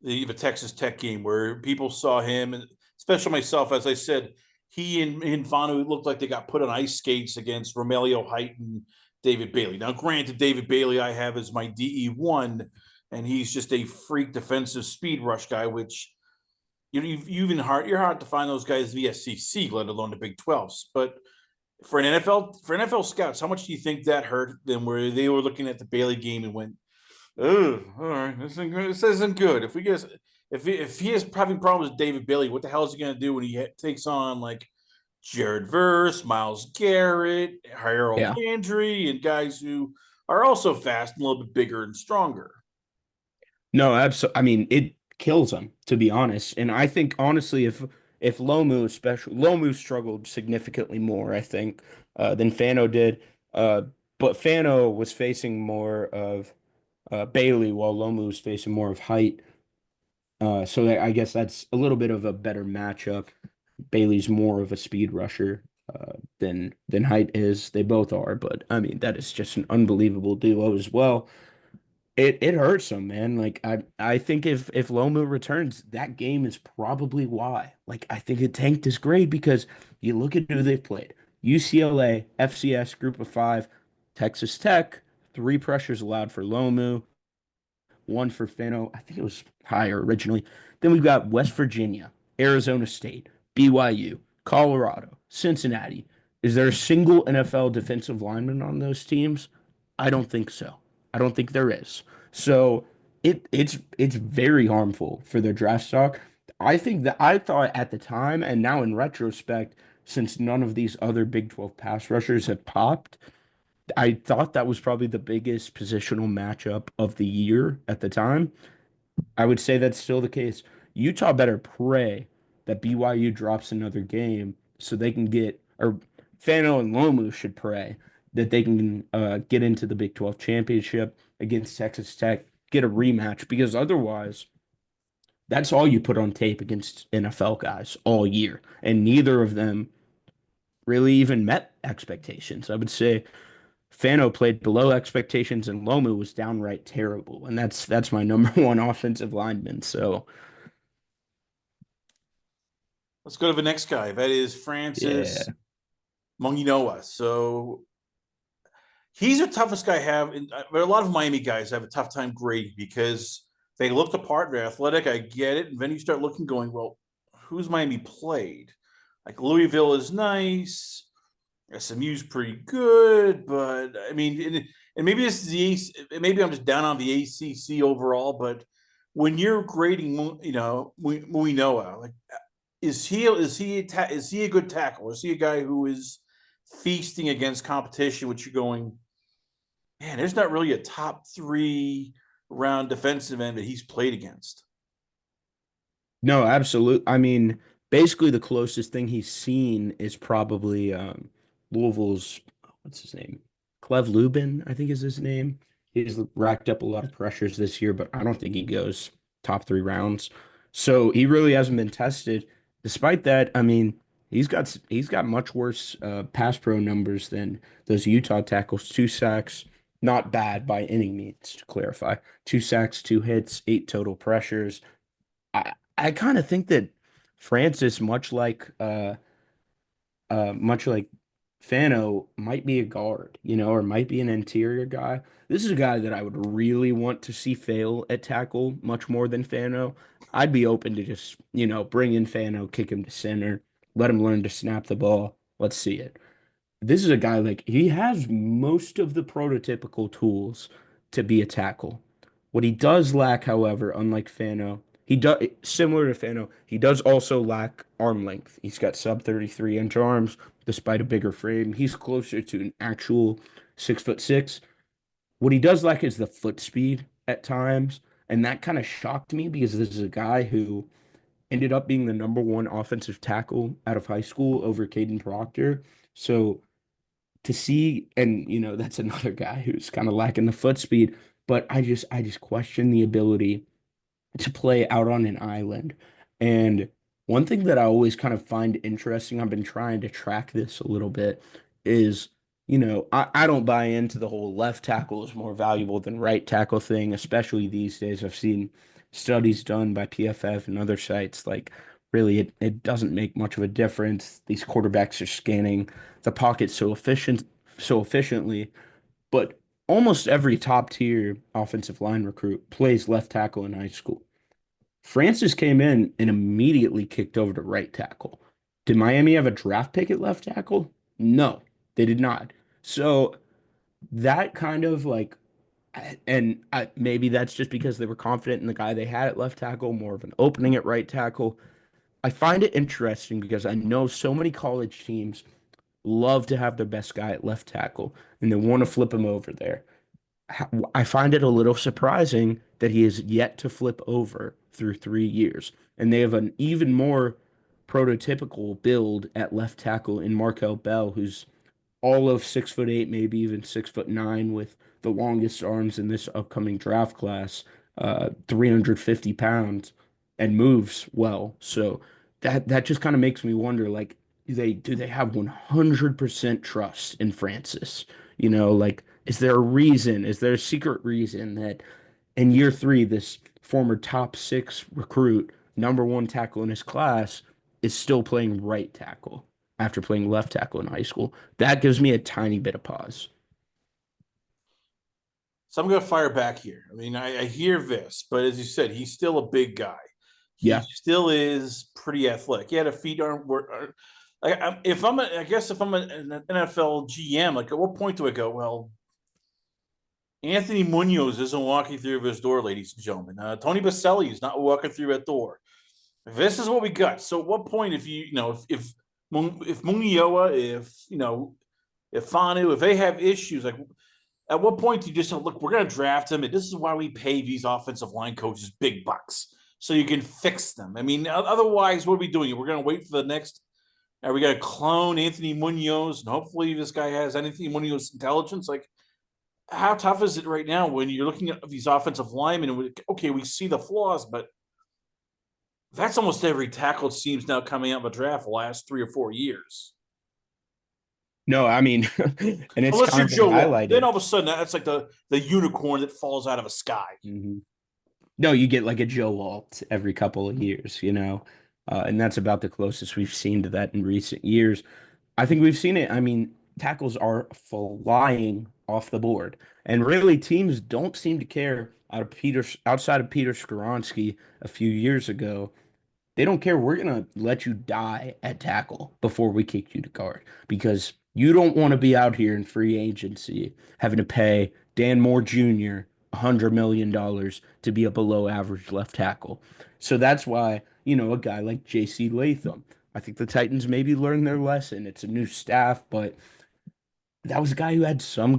The Texas Tech game where people saw him, and especially myself, as I said, he and Vanu looked like they got put on ice skates against Romelio Height and David Bailey. Now, granted, David Bailey I have as my DE1, and he's just a freak defensive speed rush guy, which you're hard to find those guys in the SEC, let alone the Big 12s. But for NFL scouts, how much do you think that hurt them where they were looking at the Bailey game and went, oh, all right, this isn't good. If he has having problems with David Bailey, what the hell is he going to do when he takes on like Jared Verse, Miles Garrett, Harold Yeah. Landry, and guys who are also fast and a little bit bigger and stronger? No, absolutely. I mean, it kills him, to be honest. And I think honestly, if Lomu struggled significantly more, I think, than Fano did. But Fano was facing more of Bailey, while Lomu was facing more of Height. I guess that's a little bit of a better matchup. Bailey's more of a speed rusher than Height is. They both are, but I mean that is just an unbelievable duo as well. It hurts them, man. Like I think if Lomu returns, that game is probably why. Like I think it tanked his grade because you look at who they've played. UCLA, FCS Group of Five, Texas Tech, three pressures allowed for Lomu, one for Fano. I think it was higher originally. Then we've got West Virginia, Arizona State, BYU, Colorado, Cincinnati. Is there a single NFL defensive lineman on those teams? I don't think so. I don't think there is. So it's very harmful for their draft stock. I think that I thought at the time, and now in retrospect, since none of these other Big 12 pass rushers have popped, I thought that was probably the biggest positional matchup of the year at the time. I would say that's still the case. Utah better pray that BYU drops another game so they can get, or Fano and Lomu should pray that they can get into the Big 12 championship against Texas Tech, get a rematch, because otherwise, that's all you put on tape against NFL guys all year. And neither of them really even met expectations. I would say Fano played below expectations and Lomu was downright terrible. And that's my number one offensive lineman. So Let's go to the next guy. That is Francis yeah. Munginoa. So he's the toughest guy I have. But a lot of Miami guys have a tough time grading because they look the part, they're athletic. I get it. And then you start looking, going, well, who's Miami played? Like Louisville is nice. SMU's pretty good, but I mean, and maybe this is maybe I'm just down on the ACC overall. But when you're grading, Muinoa, like, is he a good tackle? Is he a guy who is feasting against competition? Which you're going, man, there's not really a top three round defensive end that he's played against. No, absolutely. I mean, basically the closest thing he's seen is probably Louisville's what's his name? Clev Lubin, I think is his name. He's racked up a lot of pressures this year, but I don't think he goes top three rounds. So he really hasn't been tested. Despite that, I mean, he's got much worse pass pro numbers than those Utah tackles. Two sacks, not bad by any means, to clarify. Two sacks, two hits, eight total pressures. I kind of think that Francis, much like Fano, might be a guard, or might be an interior guy. This is a guy that I would really want to see fail at tackle much more than Fano. I'd be open to just, bring in Fano, kick him to center, let him learn to snap the ball. Let's see it. This is a guy like he has most of the prototypical tools to be a tackle. What he does lack, however, unlike Fano, he does similar to Fano, he does also lack arm length. He's got sub 33-inch arms despite a bigger frame. He's closer to an actual 6'6". What he does lack is the foot speed at times, and that kind of shocked me because this is a guy who ended up being the number one offensive tackle out of high school over Caden Proctor. So to see, and that's another guy who's kind of lacking the foot speed, but I just question the ability to play out on an island. And one thing that I always kind of find interesting, I've been trying to track this a little bit, is, I don't buy into the whole left tackle is more valuable than right tackle thing, especially these days. I've seen studies done by PFF and other sites like really it doesn't make much of a difference. These quarterbacks are scanning the pocket so efficiently, but almost every top tier offensive line recruit plays left tackle in high school. Francis came in and immediately kicked over to right tackle. Did Miami have a draft pick at left tackle? No, they did not. So that kind of like, maybe that's just because they were confident in the guy they had at left tackle, more of an opening at right tackle. I find it interesting because I know so many college teams love to have their best guy at left tackle and they want to flip him over there. I find it a little surprising that he is yet to flip over through 3 years. And they have an even more prototypical build at left tackle in Markel Bell, who's all of 6'8", maybe even 6'9", with the longest arms in this upcoming draft class, 350 pounds. and moves well. So that just kind of makes me wonder, like, do they have 100% trust in Francis? Like, is there a reason? Is there a secret reason that in year three, this former top six recruit, number one tackle in his class, is still playing right tackle after playing left tackle in high school? That gives me a tiny bit of pause. So I'm going to fire back here. I mean, I hear this, but as you said, he's still a big guy. He Yeah. still is pretty athletic. Yeah, the feet aren't. If I'm, I guess if I'm an NFL GM, like at what point do I go? Well, Anthony Munoz isn't walking through his door, ladies and gentlemen. Tony Baselli is not walking through that door. This is what we got. So, at what point, if if Munioa, if Fanu, if they have issues, like at what point do you just say, look, we're going to draft him, and this is why we pay these offensive line coaches big bucks so you can fix them. I mean, otherwise, what are we doing? We're going to wait for the next. Are we going to clone Anthony Munoz, and hopefully this guy has Anthony Munoz intelligence? Like, how tough is it right now when you're looking at these offensive linemen? And okay, we see the flaws, but that's almost every tackle seems now coming out of a draft the last 3 or 4 years. No, I mean, and it's Unless kind you're of been Joe Wall, then highlighted. all of a sudden that's like the unicorn that falls out of a sky. Mhm. No, you get like a Joe Walt every couple of years. And that's about the closest we've seen to that in recent years. I think we've seen it. I mean, tackles are flying off the board, and really teams don't seem to care outside of Peter Skoronski a few years ago. They don't care. We're gonna let you die at tackle before we kick you to guard because you don't want to be out here in free agency having to pay Dan Moore Jr. $100 million to be a below average left tackle. So that's why, a guy like J.C. Latham. I think the Titans maybe learned their lesson. It's a new staff, but that was a guy who had some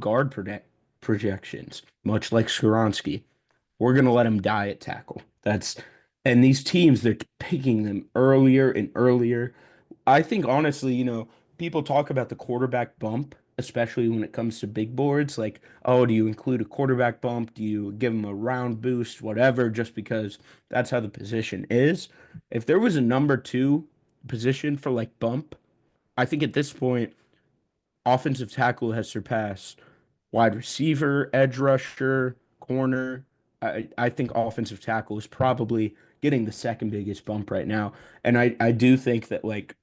projections, much like Skoronski. We're going to let him die at tackle. And these teams, they're picking them earlier and earlier. I think honestly, people talk about the quarterback bump, especially when it comes to big boards. Like, oh, do you include a quarterback bump? Do you give him a round boost, whatever, just because that's how the position is? If there was a number two position for like bump, I think at this point, offensive tackle has surpassed wide receiver, edge rusher, corner. I think offensive tackle is probably getting the second biggest bump right now. And I do think that, like,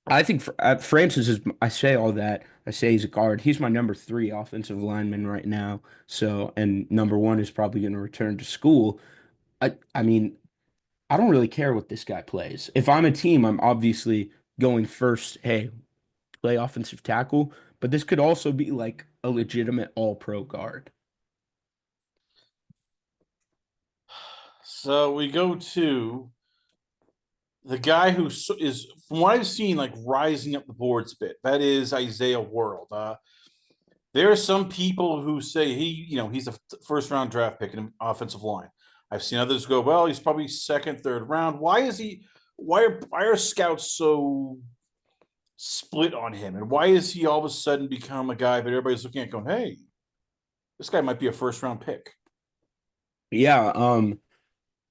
I think Francis is, I say all that. I say he's a guard. He's my number three offensive lineman right now. So, and number one is probably going to return to school. I mean, I don't really care what this guy plays. If I'm a team, I'm obviously going first. Hey, play offensive tackle, but this could also be like a legitimate all-pro guard. So we go to the guy who is, from what I've seen, like rising up the boards a bit. That is Isaiah World. There are some people who say he's a first round draft pick in an offensive line. I've seen others go, well, he's probably second, third round. Why is he? Why are scouts so split on him, and why is he all of a sudden become a guy that everybody's looking at going, hey, this guy might be a first round pick? Yeah,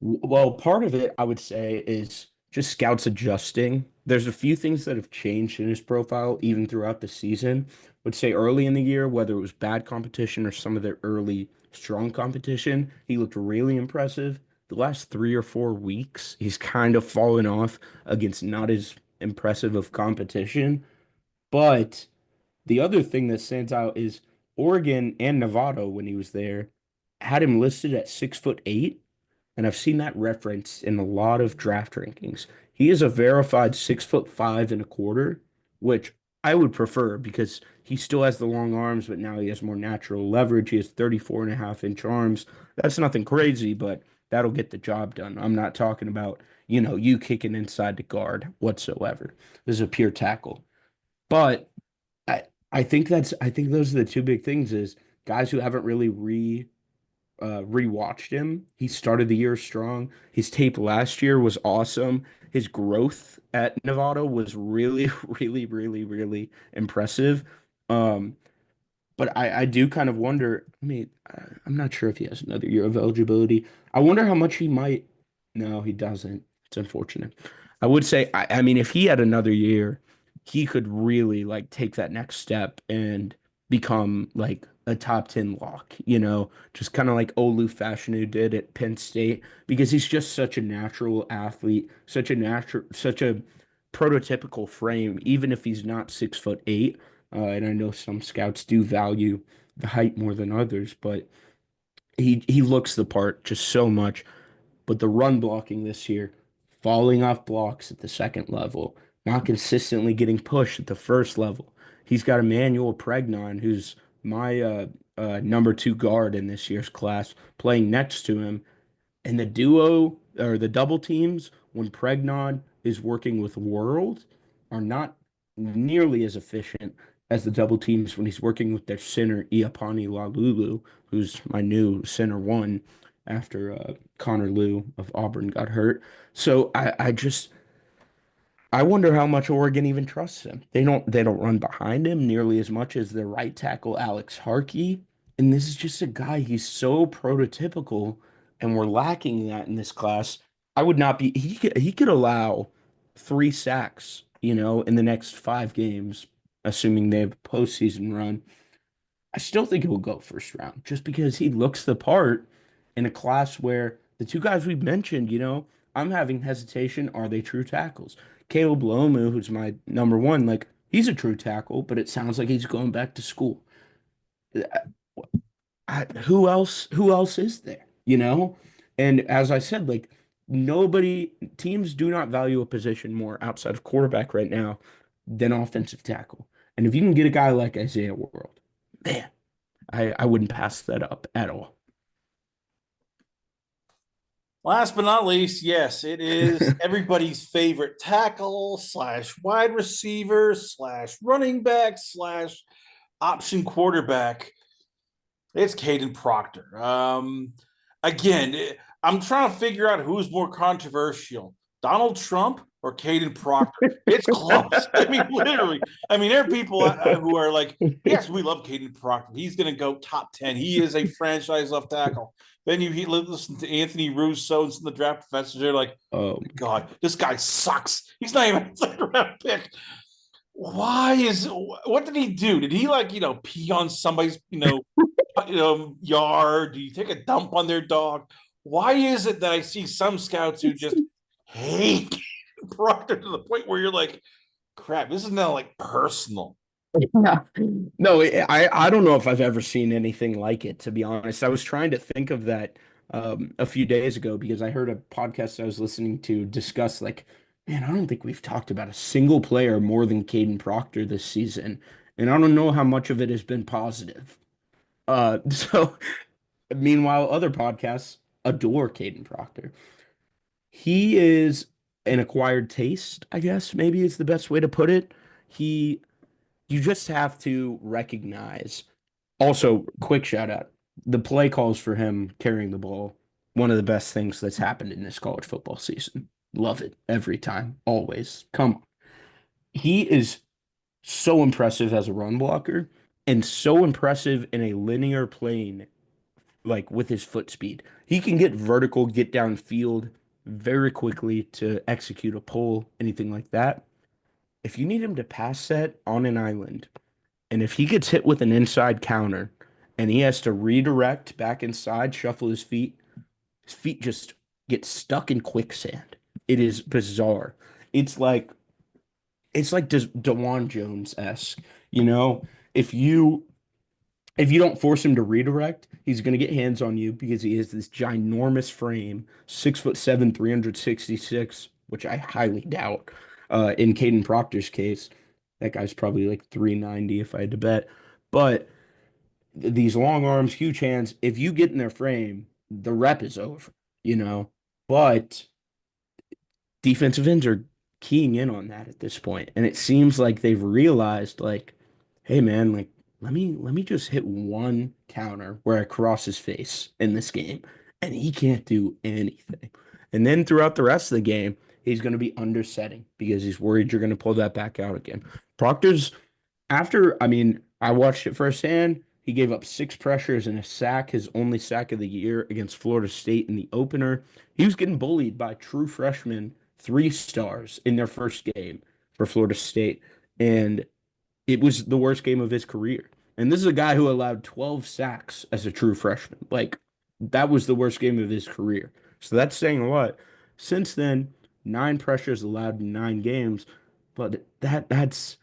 well, part of it I would say is just scouts adjusting. There's a few things that have changed in his profile even throughout the season. Would say early in the year, whether it was bad competition or some of the early strong competition, he looked really impressive. The last 3 or 4 weeks, he's kind of fallen off against not as impressive of competition. But the other thing that stands out is Oregon and Nevada when he was there had him listed at 6'8", and I've seen that referenced in a lot of draft rankings. He is a verified 6'5" and a quarter, which I would prefer because he still has the long arms, but now he has more natural leverage. He has 34.5-inch arms. That's nothing crazy, but that'll get the job done. I'm not talking about, you kicking inside the guard whatsoever. This is a pure tackle. But I think those are the two big things is guys who haven't really rewatched him. He started the year strong. His tape last year was awesome. His growth at Nevada was really, really, really, really impressive. Um, but I do kind of wonder. I mean, I'm not sure if he has another year of eligibility. I wonder how much he might. No, he doesn't. It's unfortunate. I would say, I mean, if he had another year, he could really like take that next step and become like a top 10 lock, just kind of like Olu Fashanu did at Penn State, because he's just such a natural athlete, such a prototypical frame, even if he's not 6'8". And I know some scouts do value the height more than others, but he looks the part just so much. But the run blocking this year, falling off blocks at the second level, not consistently getting pushed at the first level. He's got Emmanuel Pregnon, who's my number two guard in this year's class, playing next to him. And the duo or the double teams when Pregnon is working with World are not nearly as efficient as the double teams when he's working with their center Iapani Lalulu, who's my new center one after Connor Liu of Auburn got hurt. So I wonder how much Oregon even trusts him. They don't run behind him nearly as much as their right tackle Alex Harkey. And this is just a guy, he's so prototypical, and we're lacking that in this class. I would not be he could allow 3 sacks, in the next 5 games, assuming they have a postseason run. I still think he'll go first round just because he looks the part in a class where the two guys we've mentioned, I'm having hesitation. Are they true tackles? Caleb Lomu, who's my number one, like he's a true tackle, but it sounds like he's going back to school. Who else is there? And as I said, like nobody teams do not value a position more outside of quarterback right now than offensive tackle. And if you can get a guy like Isaiah World, man, I wouldn't pass that up at all. Last but not least, yes, it is everybody's favorite tackle slash wide receiver slash running back slash option quarterback. It's Caden Proctor. Again, I'm trying to figure out who's more controversial, Donald Trump or Caden Proctor. It's close. I mean, literally. I mean, there are people who are like, yes, we love Caden Proctor. He's going to go top 10. He is a franchise left tackle. Then you listen to Anthony Russo and some of the draft professors. They're like, oh my God, this guy sucks. He's not even a second round pick. What did he do? Did he pee on somebody's yard? Do you take a dump on their dog? Why is it that I see some scouts who just hate Proctor to the point where you're like, crap, this is now like personal. Yeah. No, I don't know if I've ever seen anything like it, to be honest. I was trying to think of that a few days ago because I heard a podcast I was listening to discuss like, man, I don't think we've talked about a single player more than Caden Proctor this season. And I don't know how much of it has been positive. So meanwhile, other podcasts adore Caden Proctor. He is an acquired taste, I guess, maybe is the best way to put it. He You just have to recognize. Also, quick shout out. The play calls for him carrying the ball, one of the best things that's happened in this college football season. Love it every time, always. Come on. He is so impressive as a run blocker and so impressive in a linear plane, like with his foot speed. He can get vertical, get downfield very quickly to execute a pull, anything like that. If you need him to pass set on an island, and if he gets hit with an inside counter and he has to redirect back inside, shuffle his feet just get stuck in quicksand. It is bizarre. It's like DeJuan Jones-esque. You know, if you if you don't force him to redirect, he's gonna get hands on you because he has this ginormous frame, 6'7", 366, which I highly doubt. In Caden Proctor's case, that guy's probably like 390 if I had to bet. But these long arms, huge hands, if you get in their frame, the rep is over, you know. But defensive ends are keying in on that at this point, and it seems like they've realized, like, hey man, like let me just hit one counter where I cross his face in this game, and he can't do anything. And then throughout the rest of the game, he's going to be undersetting because he's worried you're going to pull that back out again. Proctor's after, I mean, I watched it firsthand. He gave up 6 pressures and a sack, his only sack of the year against Florida State in the opener. He was getting bullied by true freshmen, 3 stars in their first game for Florida State. And it was the worst game of his career. And this is a guy who allowed 12 sacks as a true freshman. Like, that was the worst game of his career. So that's saying a lot. Since then, 9 pressures allowed in 9 games, but that's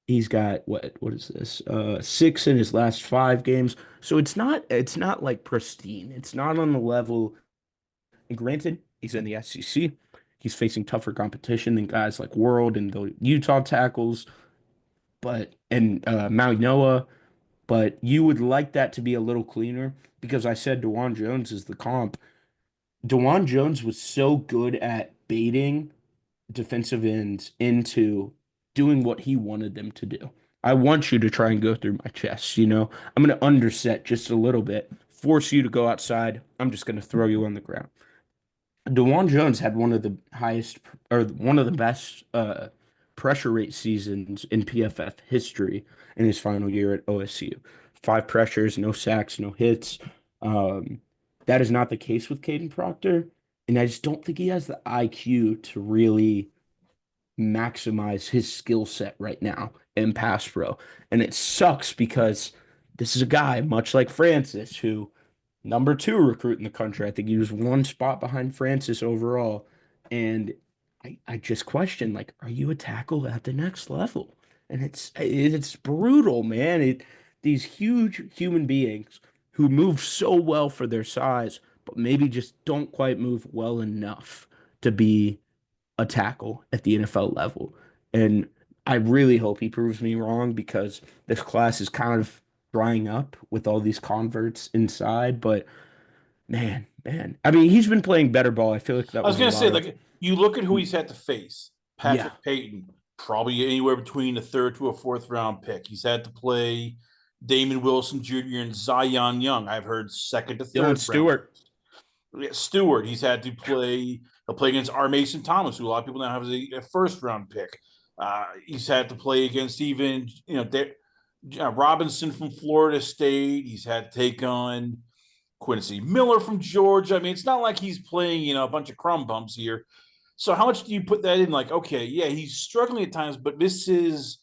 he's got what is this? 6 in his last 5 games. So it's not like pristine. It's not on the level. And granted, he's in the SEC. He's facing tougher competition than guys like World and the Utah tackles, but and Maui Noah. But you would like that to be a little cleaner because I said DeJuan Jones is the comp. DeJuan Jones was so good at baiting defensive ends into doing what he wanted them to do. I want you to try and go through my chest, you know. I'm going to underset just a little bit, force you to go outside. I'm just going to throw you on the ground. DeJuan Jones had one of the highest or one of the best pressure rate seasons in PFF history in his final year at OSU. 5 pressures, no sacks, no hits. Um, that is not the case with Caden Proctor, and I just don't think he has the IQ to really maximize his skill set right now in pass pro. And it sucks because this is a guy, much like Francis, who number 2 recruit in the country. I think he was 1 spot behind Francis overall. And I just question, like, are you a tackle at the next level? And it's brutal, man. These huge human beings who move so well for their size, but maybe just don't quite move well enough to be a tackle at the NFL level. And I really hope he proves me wrong because this class is kind of drying up with all these converts inside. But man, I mean, he's been playing better ball. I feel like that I was was a gonna say, lot of, like, you look at who he's had to face. yeah, Patrick Payton, probably anywhere between a third to a fourth round pick. He's had to play Damon Wilson Jr. and Zion Young. I've heard second to Dylan third round Stewart. picks. Yeah, Stewart, he's had to play. He'll play against R. Mason Thomas, who a lot of people now have as a first round pick. He's had to play against even Robinson from Florida State. He's had to take on Quincy Miller from Georgia. I mean, it's not like he's playing, a bunch of crumb bumps here. So how much do you put that in? Like, okay, yeah, he's struggling at times, but this is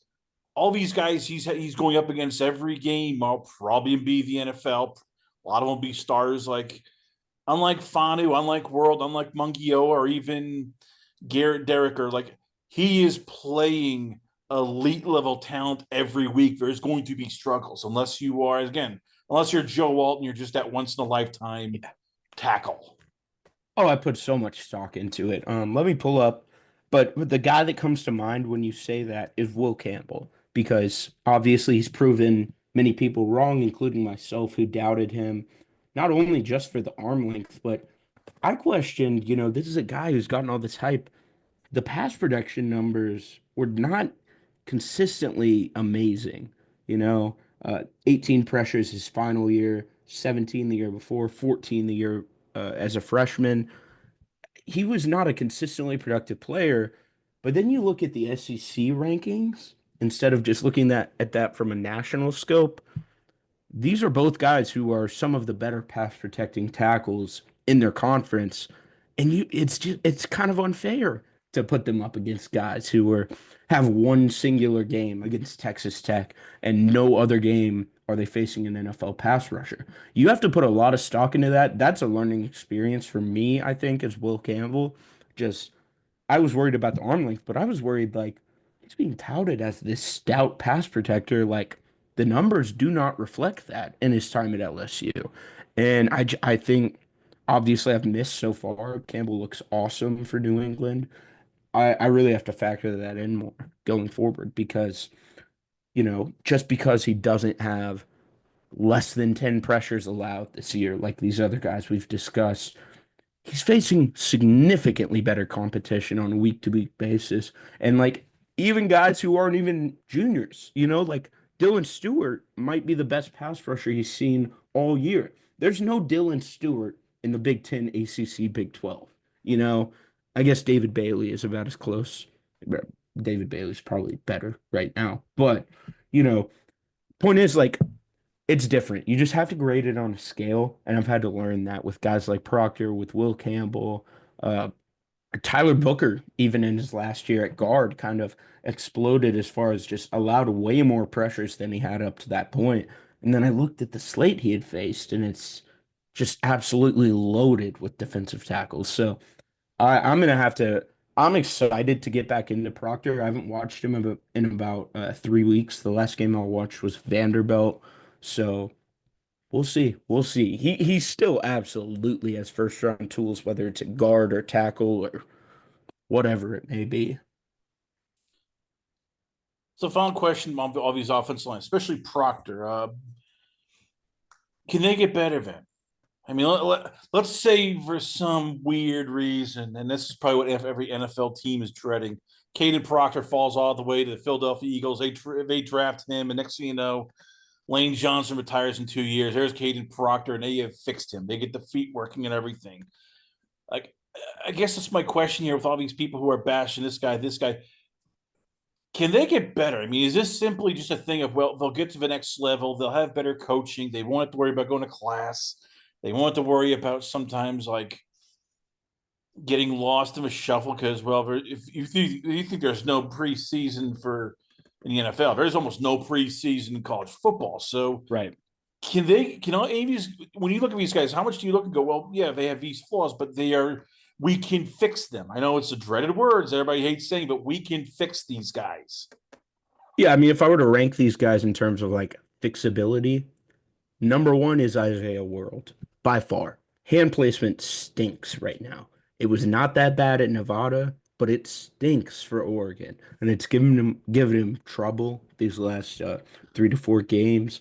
all these guys he's going up against every game. I'll probably be the NFL. A lot of them will be stars. Like, unlike Fanu, unlike World, unlike Mungio, or even Garrett Derricker, like, he is playing elite level talent every week. There's going to be struggles unless you are, again, unless you're Joe Walton, you're just that once in a lifetime tackle. Oh, I put so much stock into it. Let me pull up, but the guy that comes to mind when you say that is Will Campbell, because obviously he's proven many people wrong, including myself, who doubted him, not only just for the arm length, but I questioned, this is a guy who's gotten all this hype. The pass production numbers were not consistently amazing. 18 pressures his final year, 17 the year before, 14 the year as a freshman. He was not a consistently productive player. But then you look at the SEC rankings instead of just looking at that from a national scope. These are both guys who are some of the better pass protecting tackles in their conference, and it's kind of unfair to put them up against guys who have one singular game against Texas Tech and no other game are they facing an NFL pass rusher. You have to put a lot of stock into that. That's a learning experience for me, I think, as Will Campbell. Just I was worried about the arm length, but I was worried like he's being touted as this stout pass protector. Like the numbers do not reflect that in his time at LSU. And I think obviously I've missed so far. Campbell looks awesome for New England. I really have to factor that in more going forward because, just because he doesn't have less than 10 pressures allowed this year, like these other guys we've discussed, he's facing significantly better competition on a week to week basis. And like even guys who aren't even juniors, like Dylan Stewart might be the best pass rusher he's seen all year. There's no Dylan Stewart in the Big Ten, ACC, Big 12. You know, I guess David Bailey is about as close. David Bailey's probably better right now. But, you know, point is like it's different. You just have to grade it on a scale, and I've had to learn that with guys like Proctor, with Will Campbell, uh, Tyler Booker, even in his last year at guard, kind of exploded as far as just allowed way more pressures than he had up to that point. And then I looked at the slate he had faced, and it's just absolutely loaded with defensive tackles. So I'm gonna have to. I'm excited to get back into Proctor. I haven't watched him in about 3 weeks. The last game I watched was Vanderbilt, so we'll see. We'll see. He still absolutely has first round tools, whether it's a guard or tackle or whatever it may be. So, final question on all these offensive lines, especially Proctor. Can they get better then? I mean, let's say for some weird reason, and this is probably what every NFL team is dreading. Caden Proctor falls all the way to the Philadelphia Eagles. They draft him, and next thing you know, Lane Johnson retires in 2 years. There's Caden Proctor, and they have fixed him. They get the feet working and everything. Like, I guess that's my question here with all these people who are bashing this guy, this guy. Can they get better? I mean, is this simply just a thing of, well, they'll get to the next level, they'll have better coaching, they won't have to worry about going to class, they won't have to worry about sometimes like getting lost in a shuffle because, well, if you think there's no preseason for in the NFL, there's almost no preseason in college football. So Right. can all Amy's when you look at these guys, how much do you look and go, well, yeah, they have these flaws, but we can fix them. I know it's the dreaded words everybody hates saying, but we can fix these guys. Yeah, I mean, if I were to rank these guys in terms of like fixability, number one is Isaiah World by far. Hand placement stinks right now. It was not that bad at Nevada, but it stinks for Oregon, and it's given him trouble these last 3 to 4 games.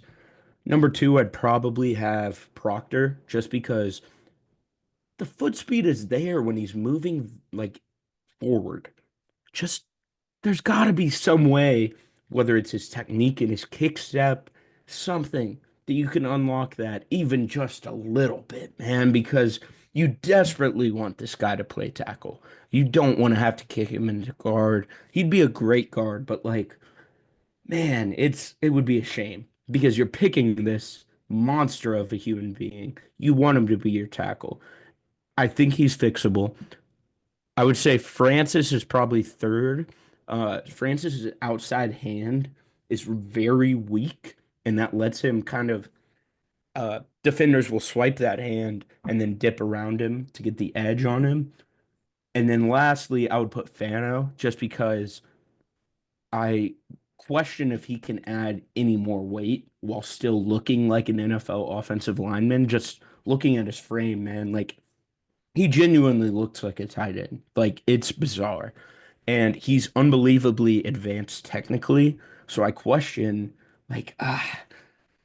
Number two, I'd probably have Proctor, just because the foot speed is there when he's moving like forward. Just there's got to be some way, whether it's his technique and his kick step, something that you can unlock that even just a little bit, man, because you desperately want this guy to play tackle. You don't want to have to kick him into guard. He'd be a great guard, but like, man, it would be a shame because you're picking this monster of a human being. You want him to be your tackle. I think he's fixable. I would say Francis is probably third. Francis's outside hand is very weak, and that lets him kind of defenders will swipe that hand and then dip around him to get the edge on him. And then lastly, I would put Fano just because I question if he can add any more weight while still looking like an NFL offensive lineman. Just looking at his frame, man, like he genuinely looks like a tight end. Like it's bizarre. And he's unbelievably advanced technically. So I question, like,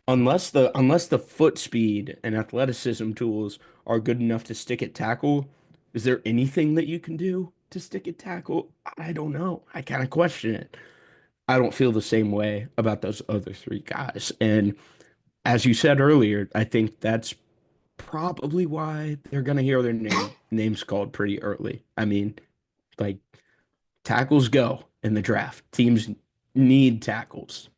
unless the foot speed and athleticism tools are good enough to stick at tackle, is there anything that you can do to stick at tackle? I don't know. I kind of question it. I don't feel the same way about those other three guys. And as you said earlier, I think that's probably why they're gonna hear their names called pretty early. I mean, like tackles go in the draft. Teams need tackles.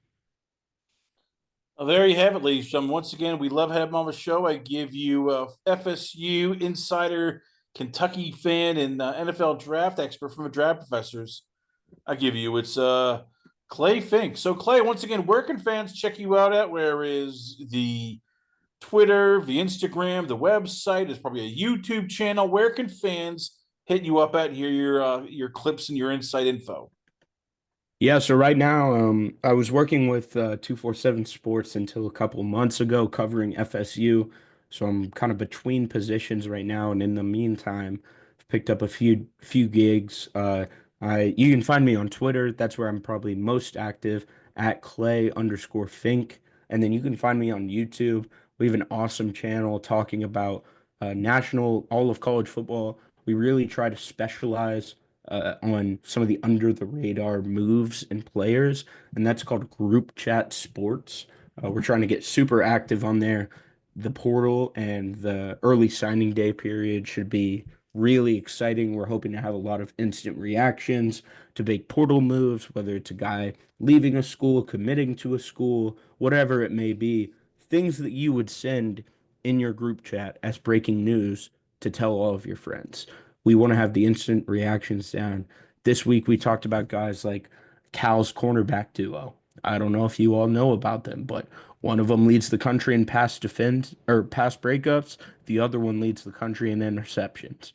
Well, there you have it, ladies and gentlemen. Once again, we love having him on the show. I give you FSU insider, Kentucky fan, and NFL draft expert from the Draft Professors. I give you it's Clay Fink. So Clay, once again, where can fans check you out at? Where is the Twitter, the Instagram, the website? There's probably a YouTube channel. Where can fans hit you up at and hear your clips and your insight info? Yeah, so right now, I was working with 247 Sports until a couple months ago covering FSU. So I'm kind of between positions right now, and in the meantime, I've picked up a few gigs. You can find me on Twitter. That's where I'm probably most active at Clay_Fink. And then you can find me on YouTube. We have an awesome channel talking about national, all of college football. We really try to specialize on some of the under the radar moves and players, and that's called Group Chat Sports. We're trying to get super active on there. The portal and the early signing day period should be really exciting. We're hoping to have a lot of instant reactions to big portal moves, whether it's a guy leaving a school, committing to a school, whatever it may be. things that you would send in your group chat as breaking news to tell all of your friends. We want to have the instant reactions down. This week we talked about guys like Cal's cornerback duo. I don't know if you all know about them, but one of them leads the country in pass defense or pass breakups. The other one leads the country in interceptions.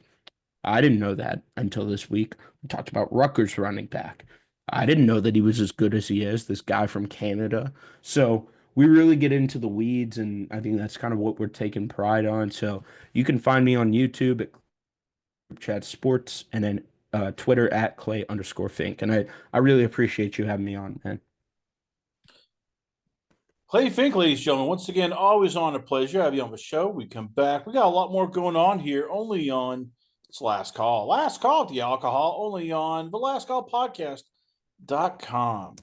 I didn't know that until this week. We talked about Rutgers running back. I didn't know that he was as good as he is, this guy from Canada. So we really get into the weeds, and I think that's kind of what we're taking pride on. So you can find me on YouTube at Group Chat Sports and then Twitter at Clay_Fink. And I really appreciate you having me on, man. Clay Fink, ladies and gentlemen, once again, always on a pleasure. Have you on the show. We come back. We got a lot more going on here, only on it's Last Call. Last Call at the Alcohol, only on the Last Call Podcast.com.